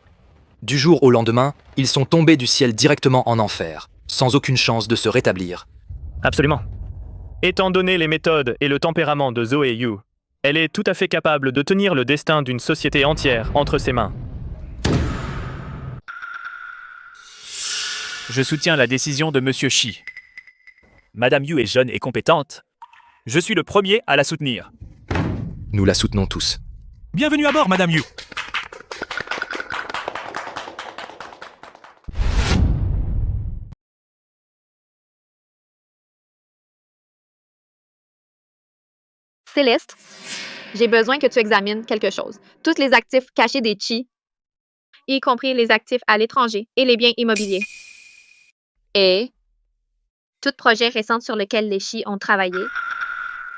Du jour au lendemain, ils sont tombés du ciel directement en enfer, sans aucune chance de se rétablir. Absolument. Étant donné les méthodes et le tempérament de Zoé Yu, Elle est tout à fait capable de tenir le destin d'une société entière entre ses mains. Je soutiens la décision de Monsieur Shi. Madame Yu est jeune et compétente. Je suis le premier à la soutenir. Nous la soutenons tous. Bienvenue à bord, Madame Yu. Céleste, j'ai besoin que tu examines quelque chose. Tous les actifs cachés des Chi, y compris les actifs à l'étranger et les biens immobiliers. Et tout projet récent sur lequel les Chi ont travaillé.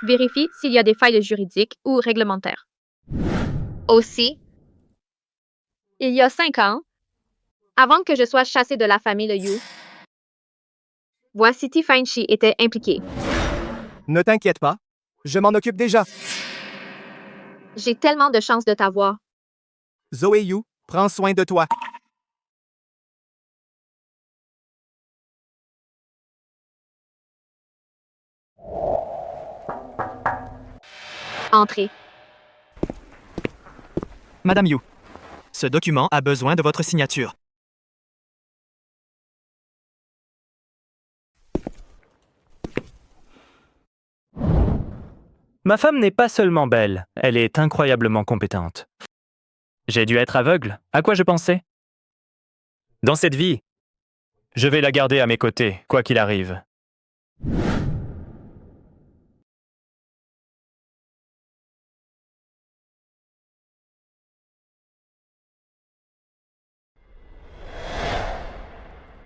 Vérifie s'il y a des failles juridiques ou réglementaires. Aussi, il y a 5 ans, avant que je sois chassée de la famille Yu, voici Tiffany Shi était impliquée. Ne t'inquiète pas, je m'en occupe déjà. J'ai tellement de chance de t'avoir. Zoé Yu, prends soin de toi. Entrez. Madame Yu, ce document a besoin de votre signature. Ma femme n'est pas seulement belle, elle est incroyablement compétente. J'ai dû être aveugle, à quoi je pensais? Dans cette vie, je vais la garder à mes côtés, quoi qu'il arrive.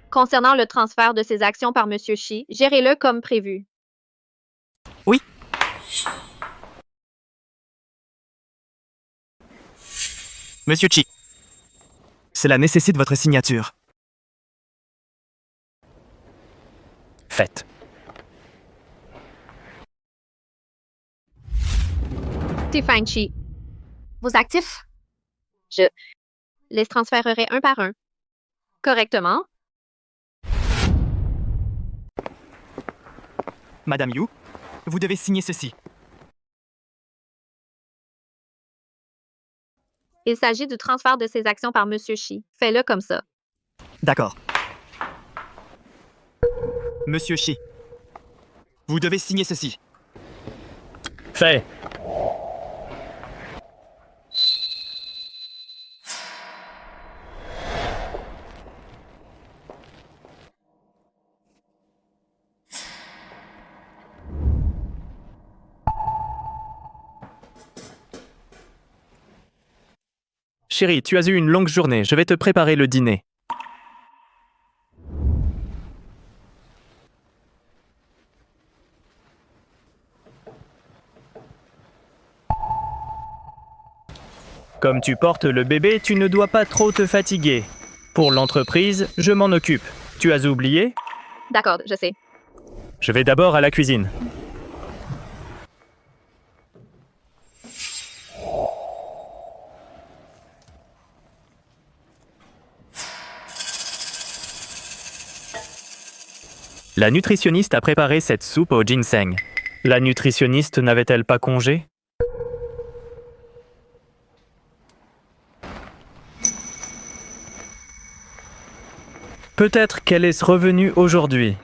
Concernant le transfert de ses actions par M. Shi, gérez-le comme prévu. Oui. Monsieur Chi, cela nécessite votre signature. Faites. Tiffany Shi, vos actifs, je les transférerai un par un. Correctement. Madame Yu, vous devez signer ceci. Il s'agit du transfert de ses actions par M. Shi. Fais-le comme ça. D'accord. Monsieur Shi, vous devez signer ceci. Fait. Chérie, tu as eu une longue journée, je vais te préparer le dîner. Comme tu portes le bébé, tu ne dois pas trop te fatiguer. Pour l'entreprise, je m'en occupe. Tu as oublié? D'accord, je sais. Je vais d'abord à la cuisine. La nutritionniste a préparé cette soupe au ginseng. La nutritionniste n'avait-elle pas congé? Peut-être qu'elle est revenue aujourd'hui.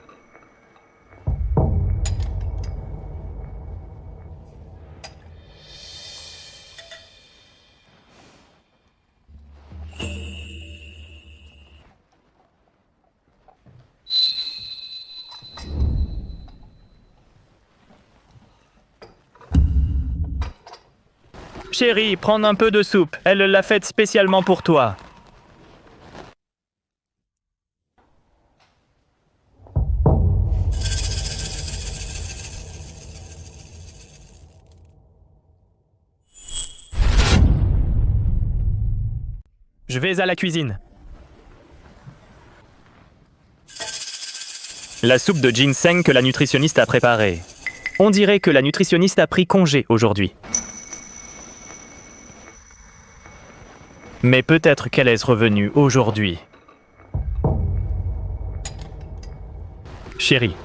Chérie, prends un peu de soupe. Elle l'a faite spécialement pour toi. Je vais à la cuisine. La soupe de ginseng que la nutritionniste a préparée. On dirait que la nutritionniste a pris congé aujourd'hui. Mais peut-être qu'elle est revenue aujourd'hui. Chérie,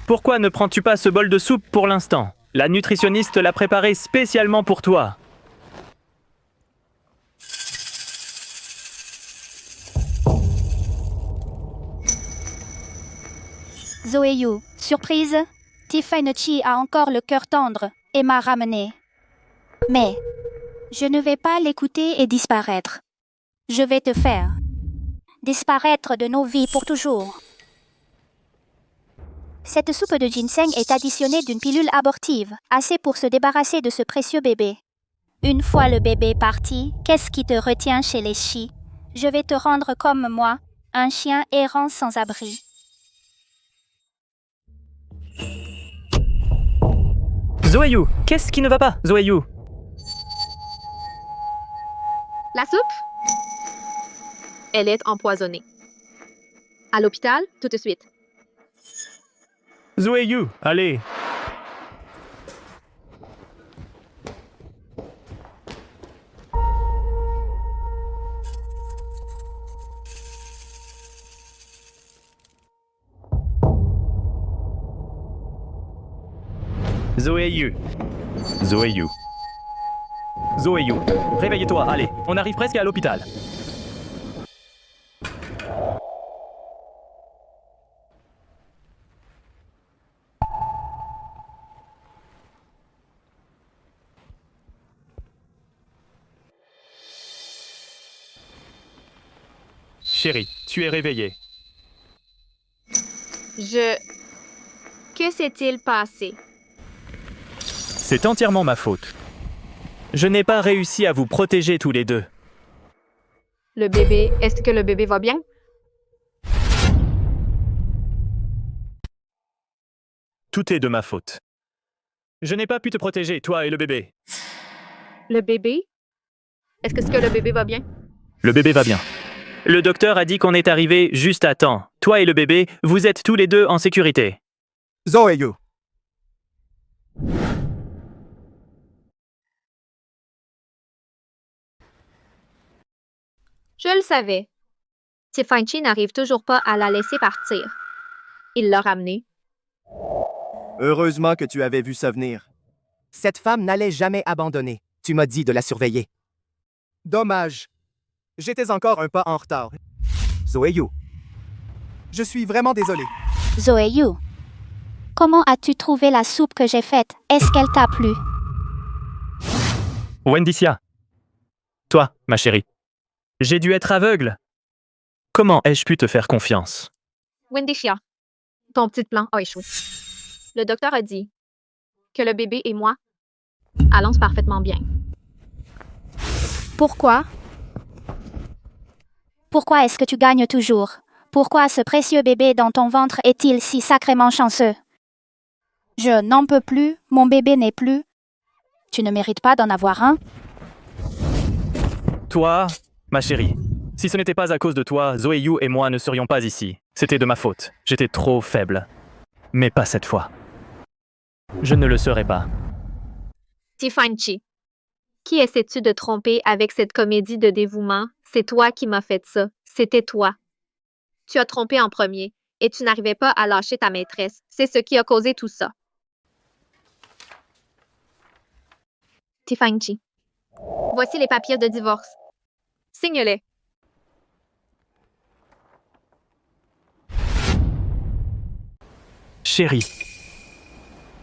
pourquoi ne prends-tu pas ce bol de soupe pour l'instant? La nutritionniste l'a préparé spécialement pour toi. Zoé Yu, surprise, Tiffany Chi a encore le cœur tendre et m'a ramené. Mais je ne vais pas l'écouter et disparaître. Je vais te faire disparaître de nos vies pour toujours. Cette soupe de ginseng est additionnée d'une pilule abortive, assez pour se débarrasser de ce précieux bébé. Une fois le bébé parti, qu'est-ce qui te retient chez les Chi? Je vais te rendre comme moi, un chien errant sans abri. Zoé Yu, qu'est-ce qui ne va pas, Zoé Yu? La soupe? Elle est empoisonnée. À l'hôpital, tout de suite. Zoé Yu, allez. Zoé Yu. Zoé Yu. Zoé Yu, réveille-toi, allez, on arrive presque à l'hôpital. Chérie, tu es réveillée. Que s'est-il passé? C'est entièrement ma faute. Je n'ai pas réussi à vous protéger tous les deux. Le bébé, est-ce que le bébé va bien? Tout est de ma faute. Je n'ai pas pu te protéger, toi et le bébé. Le bébé? Est-ce que le bébé va bien? Le bébé va bien. Le docteur a dit qu'on est arrivé juste à temps. Toi et le bébé, vous êtes tous les deux en sécurité. Zoé Yu. Je le savais. Tiffany Chi n'arrive toujours pas à la laisser partir. Il l'a ramenée. Heureusement que tu avais vu ça venir. Cette femme n'allait jamais abandonner. Tu m'as dit de la surveiller. Dommage. J'étais encore un pas en retard. Zoé Yu. Je suis vraiment désolé. Zoé Yu, comment as-tu trouvé la soupe que j'ai faite? Est-ce qu'elle t'a plu? Wendicia. Toi, ma chérie. J'ai dû être aveugle. Comment ai-je pu te faire confiance? Wendicia, ton petit plan a échoué. Le docteur a dit que le bébé et moi allons parfaitement bien. Pourquoi? Pourquoi est-ce que tu gagnes toujours? Pourquoi ce précieux bébé dans ton ventre est-il si sacrément chanceux? Je n'en peux plus, mon bébé n'est plus. Tu ne mérites pas d'en avoir un? Toi, ma chérie, si ce n'était pas à cause de toi, Zoé Yu et moi ne serions pas ici. C'était de ma faute. J'étais trop faible. Mais pas cette fois. Je ne le serai pas. Tiffany Chi, qui essaies-tu de tromper avec cette comédie de dévouement? C'est toi qui m'as fait ça. C'était toi. Tu as trompé en premier et tu n'arrivais pas à lâcher ta maîtresse. C'est ce qui a causé tout ça. Tiffany Chi, voici les papiers de divorce. Signe-les. Chérie,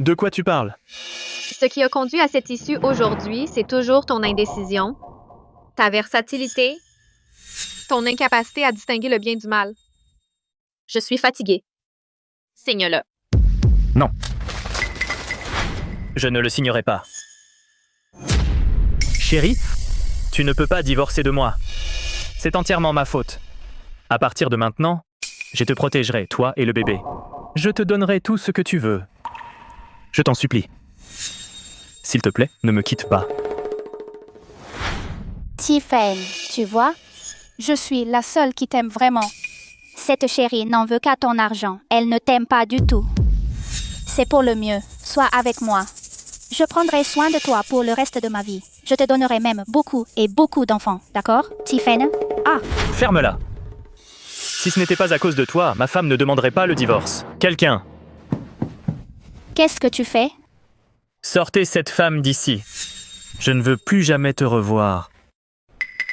de quoi tu parles? Ce qui a conduit à cette issue aujourd'hui, c'est toujours ton indécision, ta versatilité, ton incapacité à distinguer le bien du mal. Je suis fatiguée. Signe-le. Non. Je ne le signerai pas. Chérie, tu ne peux pas divorcer de moi. C'est entièrement ma faute. À partir de maintenant, je te protégerai, toi et le bébé. Je te donnerai tout ce que tu veux. Je t'en supplie. S'il te plaît, ne me quitte pas. Tiffany, tu vois, je suis la seule qui t'aime vraiment. Cette chérie n'en veut qu'à ton argent. Elle ne t'aime pas du tout. C'est pour le mieux. Sois avec moi. Je prendrai soin de toi pour le reste de ma vie. Je te donnerai même beaucoup et beaucoup d'enfants, d'accord, Tiffany? Ah! Ferme-la. Si ce n'était pas à cause de toi, ma femme ne demanderait pas le divorce. Quelqu'un. Qu'est-ce que tu fais? Sortez cette femme d'ici. Je ne veux plus jamais te revoir.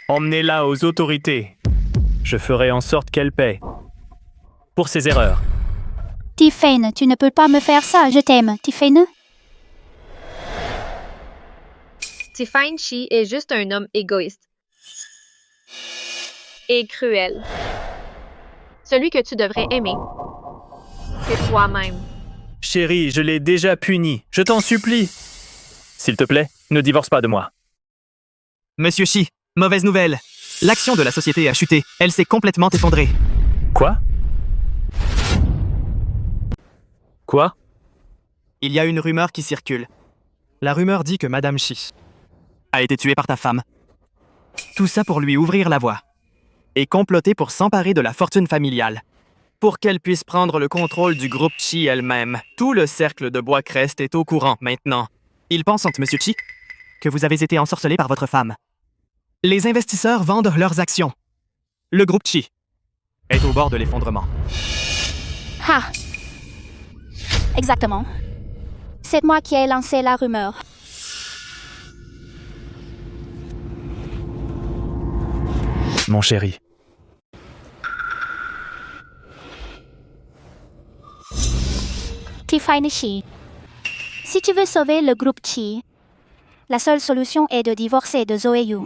Emmenez-la aux autorités. Je ferai en sorte qu'elle paie. Pour ses erreurs. Tiffany, tu ne peux pas me faire ça, je t'aime, Tiffany. Tiffany Chi est juste un homme égoïste. Et cruel. Celui que tu devrais aimer, c'est toi-même. Chérie, je l'ai déjà puni. Je t'en supplie. S'il te plaît, ne divorce pas de moi. Monsieur Chi, mauvaise nouvelle. L'action de la société a chuté. Elle s'est complètement effondrée. Quoi? Quoi? Il y a une rumeur qui circule. La rumeur dit que Madame Chi a été tuée par ta femme. Tout ça pour lui ouvrir la voie. Et comploter pour s'emparer de la fortune familiale. Pour qu'elle puisse prendre le contrôle du groupe Chi elle-même. Tout le cercle de Bois-Crest est au courant maintenant. Ils pensent, Monsieur Chi, que vous avez été ensorcelé par votre femme. Les investisseurs vendent leurs actions. Le groupe Chi est au bord de l'effondrement. Ha! Exactement. C'est moi qui ai lancé la rumeur. Mon chéri. Tiffany Chi. Si tu veux sauver le groupe Chi, la seule solution est de divorcer de Zoe Yu.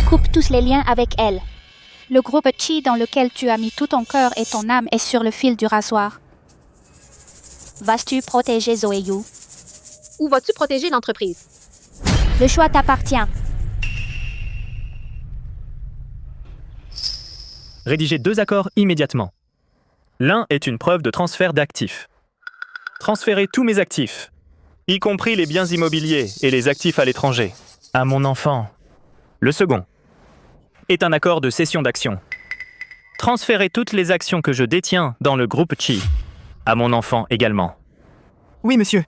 Coupe tous les liens avec elle. Le groupe Chi dans lequel tu as mis tout ton cœur et ton âme est sur le fil du rasoir. Vas-tu protéger Zoe Yu? Ou vas-tu protéger l'entreprise? Le choix t'appartient. Rédigez 2 accords immédiatement. L'un est une preuve de transfert d'actifs. Transférez tous mes actifs, y compris les biens immobiliers et les actifs à l'étranger, à mon enfant. Le second est un accord de cession d'actions. Transférez toutes les actions que je détiens dans le groupe Chi, à mon enfant également. Oui, monsieur.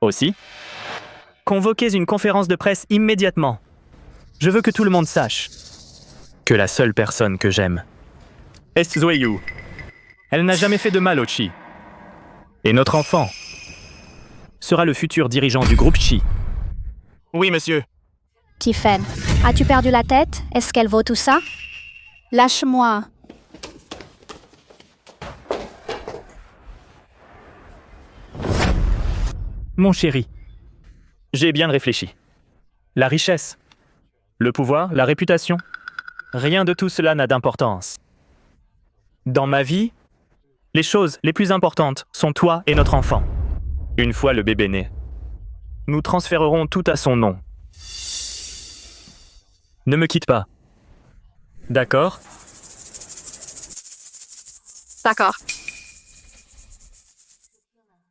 Aussi, convoquez une conférence de presse immédiatement. Je veux que tout le monde sache que la seule personne que j'aime est Zoe Yu. Elle n'a jamais fait de mal au Chi. Et notre enfant sera le futur dirigeant du groupe Chi. Oui, monsieur. Tiffany, as-tu perdu la tête? Est-ce qu'elle vaut tout ça? Lâche-moi. Mon chéri, j'ai bien réfléchi. La richesse, le pouvoir, la réputation, rien de tout cela n'a d'importance. Dans ma vie, les choses les plus importantes sont toi et notre enfant. Une fois le bébé né, nous transférerons tout à son nom. Ne me quitte pas. D'accord? D'accord.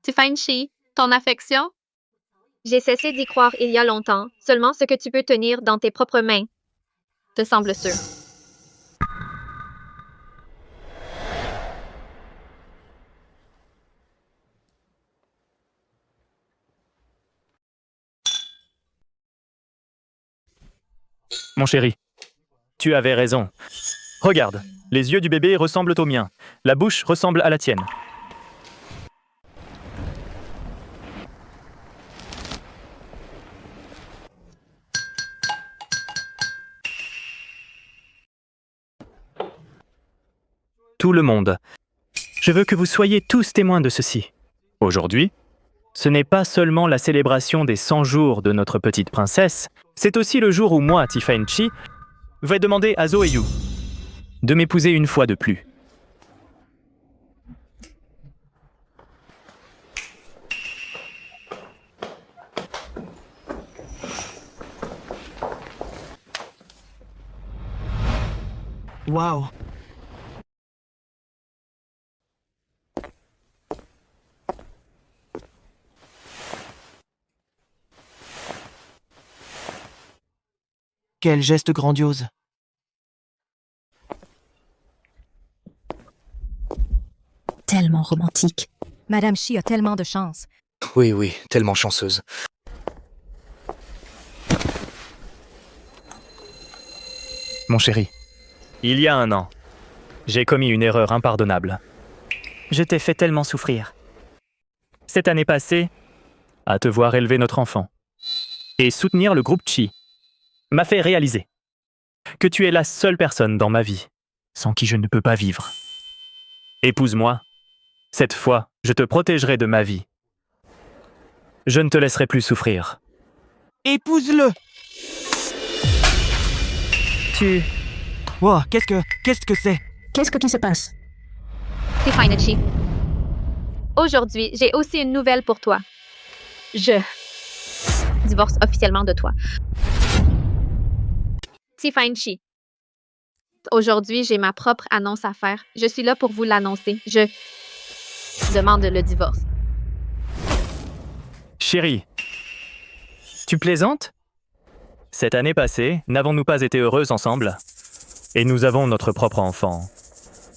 Tiffany Chi, ton affection? J'ai cessé d'y croire il y a longtemps. Seulement ce que tu peux tenir dans tes propres mains te semble sûr. Mon chéri, tu avais raison. Regarde, les yeux du bébé ressemblent aux miens. La bouche ressemble à la tienne. Tout le monde. Je veux que vous soyez tous témoins de ceci. Aujourd'hui, ce n'est pas seulement la célébration des 100 jours de notre petite princesse, c'est aussi le jour où moi, Tiffany Chi, vais demander à Zoe Yu de m'épouser une fois de plus. Wow. Quel geste grandiose. Tellement romantique. Madame Chi a tellement de chance. Oui, oui, tellement chanceuse. Mon chéri, il y a 1 an, j'ai commis une erreur impardonnable. Je t'ai fait tellement souffrir. Cette année passée à te voir élever notre enfant. Et soutenir le groupe Chi m'a fait réaliser que tu es la seule personne dans ma vie sans qui je ne peux pas vivre. Épouse-moi. Cette fois, je te protégerai de ma vie. Je ne te laisserai plus souffrir. Épouse-le! Tu... Wow, qu'est-ce que c'est? Qu'est-ce qui se passe? C'est fine, Chi. Aujourd'hui, j'ai aussi une nouvelle pour toi. Je divorce officiellement de toi. Tiffany Chi. Aujourd'hui, j'ai ma propre annonce à faire. Je suis là pour vous l'annoncer. Je demande le divorce. Chérie, tu plaisantes? Cette année passée, n'avons-nous pas été heureuses ensemble? Et nous avons notre propre enfant.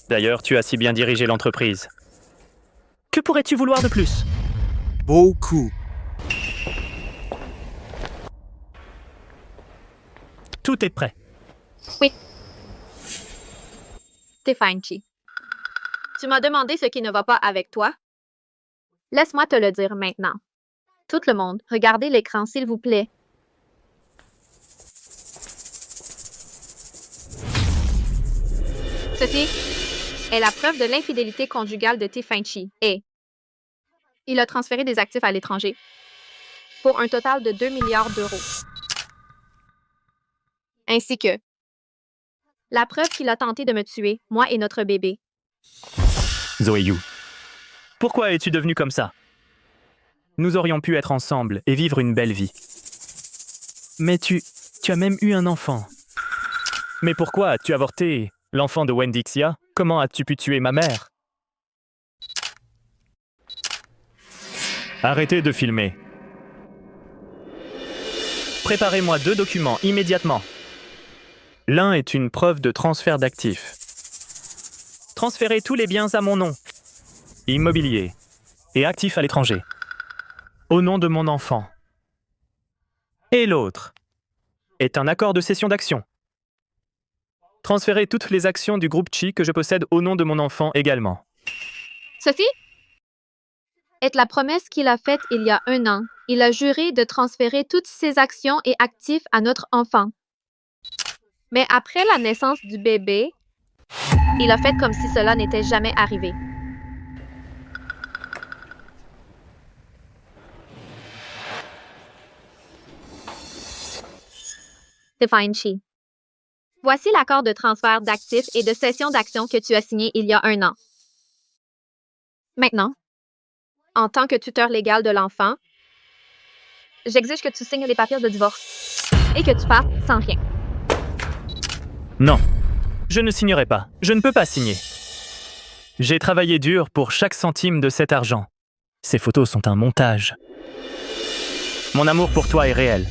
D'ailleurs, tu as si bien dirigé l'entreprise. Que pourrais-tu vouloir de plus? Beaucoup. Tout est prêt. Oui. Tiffany Chi. Tu m'as demandé ce qui ne va pas avec toi. Laisse-moi te le dire maintenant. Tout le monde, regardez l'écran, s'il vous plaît. Ceci est la preuve de l'infidélité conjugale de Tiffany Chi. Et il a transféré des actifs à l'étranger pour un total de 2 milliards d'euros. Ainsi que la preuve qu'il a tenté de me tuer, moi et notre bébé. Zoé Yu, pourquoi es-tu devenue comme ça? Nous aurions pu être ensemble et vivre une belle vie. Mais tu as même eu un enfant. Mais pourquoi as-tu avorté l'enfant de Wendixia? Comment as-tu pu tuer ma mère? Arrêtez de filmer. Préparez-moi 2 documents immédiatement. L'un est une preuve de transfert d'actifs. Transférez tous les biens à mon nom, immobilier et actifs à l'étranger, au nom de mon enfant. Et l'autre est un accord de cession d'actions. Transférez toutes les actions du groupe Chi que je possède au nom de mon enfant également. Sophie est la promesse qu'il a faite il y a 1 an. Il a juré de transférer toutes ses actions et actifs à notre enfant. Mais après la naissance du bébé, il a fait comme si cela n'était jamais arrivé. Tiffany Chi. Voici l'accord de transfert d'actifs et de cession d'actions que tu as signé il y a 1 an. Maintenant, en tant que tuteur légal de l'enfant, j'exige que tu signes les papiers de divorce et que tu partes sans rien. Non, je ne signerai pas. Je ne peux pas signer. J'ai travaillé dur pour chaque centime de cet argent. Ces photos sont un montage. Mon amour pour toi est réel.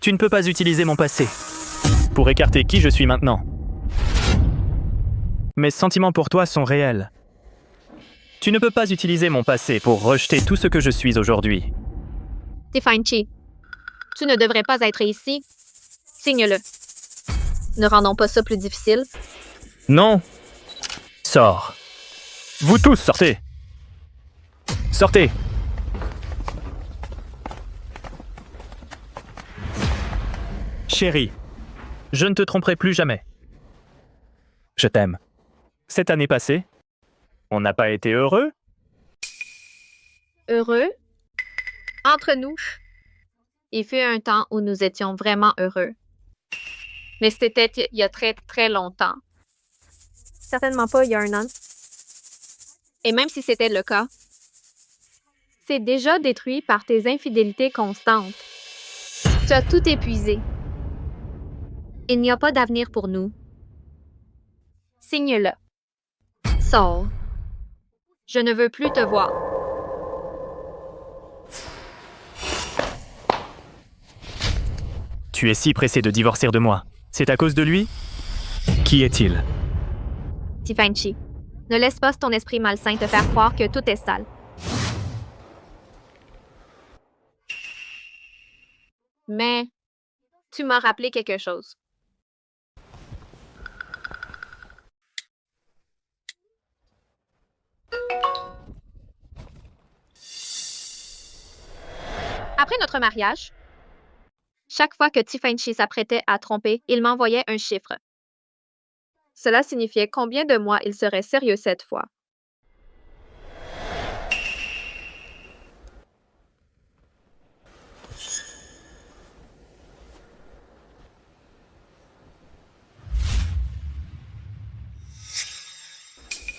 Tu ne peux pas utiliser mon passé pour écarter qui je suis maintenant. Mes sentiments pour toi sont réels. Tu ne peux pas utiliser mon passé pour rejeter tout ce que je suis aujourd'hui. Tiffany Chi, tu ne devrais pas être ici. Signe-le. Ne rendons pas ça plus difficile. Non. Sors. Vous tous, sortez. Sortez. Chérie, je ne te tromperai plus jamais. Je t'aime. Cette année passée, on n'a pas été heureux? Heureux? Entre nous, il fut un temps où nous étions vraiment heureux. Mais c'était il y a très, très longtemps. Certainement pas il y a 1 an. Et même si c'était le cas, c'est déjà détruit par tes infidélités constantes. Tu as tout épuisé. Il n'y a pas d'avenir pour nous. Signe-le. Sors. Je ne veux plus te voir. Tu es si pressé de divorcer de moi. C'est à cause de lui? Qui est-il? Tiffany Chi, ne laisse pas ton esprit malsain te faire croire que tout est sale. Mais tu m'as rappelé quelque chose. Après notre mariage, chaque fois que Tiffany s'apprêtait à tromper, il m'envoyait un chiffre. Cela signifiait combien de mois il serait sérieux cette fois.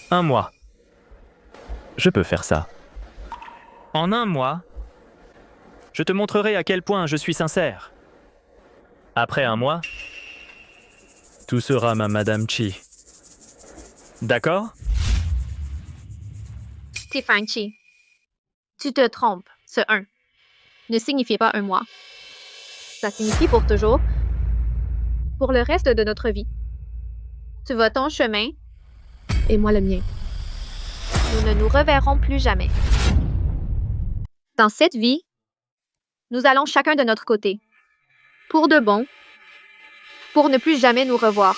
Un mois. Je peux faire ça. En un mois, je te montrerai à quel point je suis sincère. Après un mois, tout sera ma Madame Chi. D'accord? Tiffany, tu te trompes. Ce 1 ne signifie pas un mois. Ça signifie pour toujours, pour le reste de notre vie. Tu vas ton chemin et moi le mien. Nous ne nous reverrons plus jamais. Dans cette vie, nous allons chacun de notre côté. Pour de bon, pour ne plus jamais nous revoir.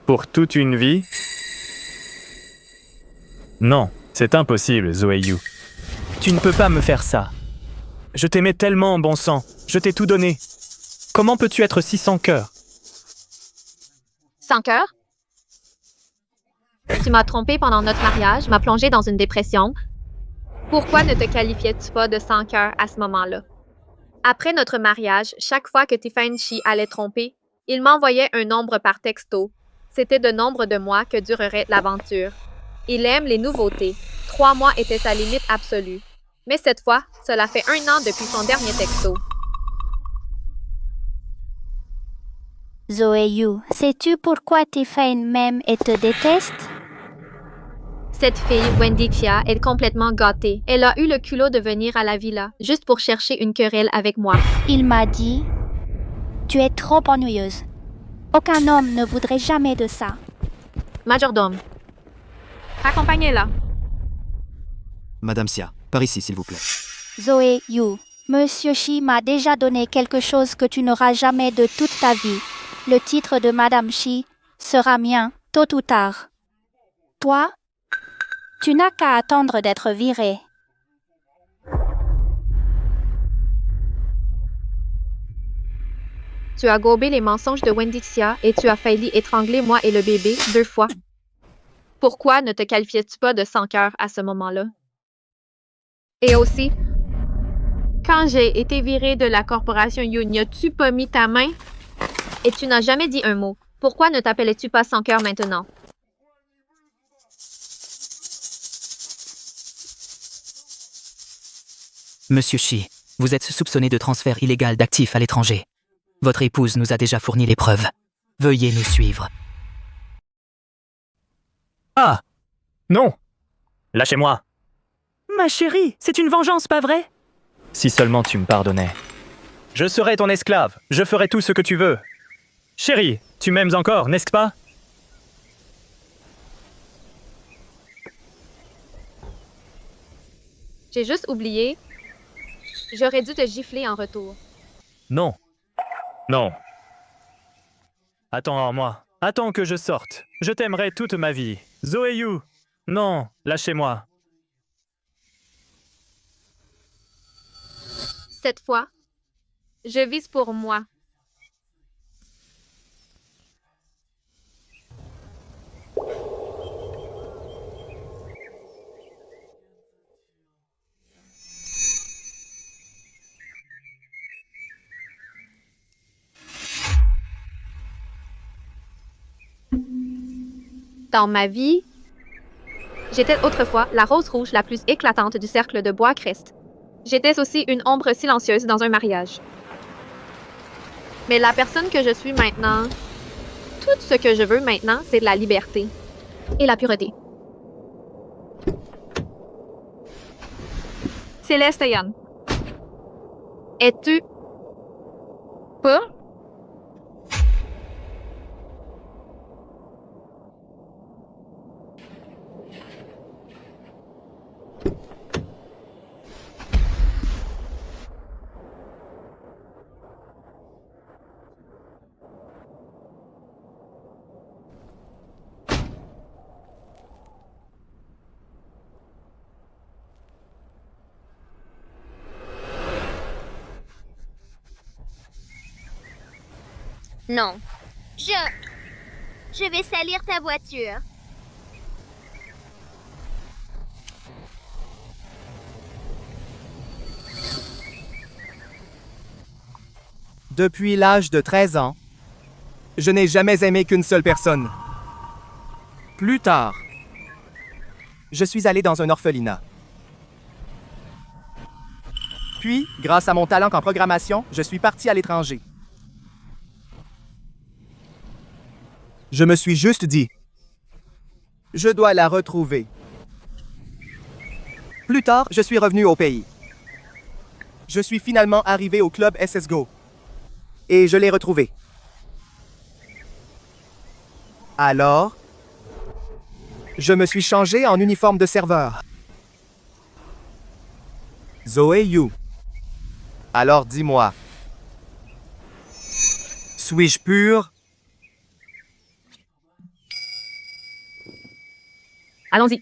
Pour toute une vie? Non, c'est impossible, Zoé Yu. Tu ne peux pas me faire ça. Je t'aimais tellement, bon sang. Je t'ai tout donné. Comment peux-tu être si sans cœur? Sans cœur? Tu m'as trompé pendant notre mariage, m'as plongé dans une dépression. Pourquoi ne te qualifiais-tu pas de sans cœur à ce moment-là? Après notre mariage, chaque fois que Tiffany allait tromper, il m'envoyait un nombre par texto. C'était le nombre de mois que durerait l'aventure. Il aime les nouveautés. 3 mois était sa limite absolue. Mais cette fois, cela fait 1 an depuis son dernier texto. Zoé Yu, sais-tu pourquoi Tiffany m'aime et te déteste? Cette fille, Wendy Chia, est complètement gâtée. Elle a eu le culot de venir à la villa, juste pour chercher une querelle avec moi. Il m'a dit, tu es trop ennuyeuse. Aucun homme ne voudrait jamais de ça. Majordome, accompagnez-la. Madame Xia, par ici, s'il vous plaît. Zoé Yu, Monsieur Shi m'a déjà donné quelque chose que tu n'auras jamais de toute ta vie. Le titre de Madame Shi sera mien, tôt ou tard. Toi, tu n'as qu'à attendre d'être viré. Tu as gobé les mensonges de Wendy Xia et tu as failli étrangler moi et le bébé 2 fois. Pourquoi ne te qualifiais-tu pas de sans cœur à ce moment-là? Et aussi, quand j'ai été virée de la corporation Yu, n'y as-tu pas mis ta main? Et tu n'as jamais dit un mot. Pourquoi ne t'appelais-tu pas sans cœur maintenant? Monsieur Shi, vous êtes soupçonné de transfert illégal d'actifs à l'étranger. Votre épouse nous a déjà fourni les preuves. Veuillez nous suivre. Ah! Non! Lâchez-moi! Ma chérie, c'est une vengeance, pas vrai? Si seulement tu me pardonnais. Je serai ton esclave. Je ferai tout ce que tu veux. Chérie, tu m'aimes encore, n'est-ce pas? J'ai juste oublié. J'aurais dû te gifler en retour. Non. Non. Attends en moi. Attends que je sorte. Je t'aimerai toute ma vie. Zoé Yu. Non, lâchez-moi. Cette fois, je vise pour moi. Dans ma vie, j'étais autrefois la rose rouge la plus éclatante du cercle de Bois-Crest. J'étais aussi une ombre silencieuse dans un mariage. Mais la personne que je suis maintenant, tout ce que je veux maintenant, c'est de la liberté et la pureté. Céleste Yan, es-tu pas? Non. Je vais salir ta voiture. Depuis l'âge de 13 ans, je n'ai jamais aimé qu'une seule personne. Plus tard, je suis allé dans un orphelinat. Puis, grâce à mon talent en programmation, je suis parti à l'étranger. Je me suis juste dit, je dois la retrouver. Plus tard, je suis revenu au pays. Je suis finalement arrivé au club SSGO. Et je l'ai retrouvée. Alors, je me suis changé en uniforme de serveur. Zoé Yu. Alors dis-moi, suis-je pur? Allons-y.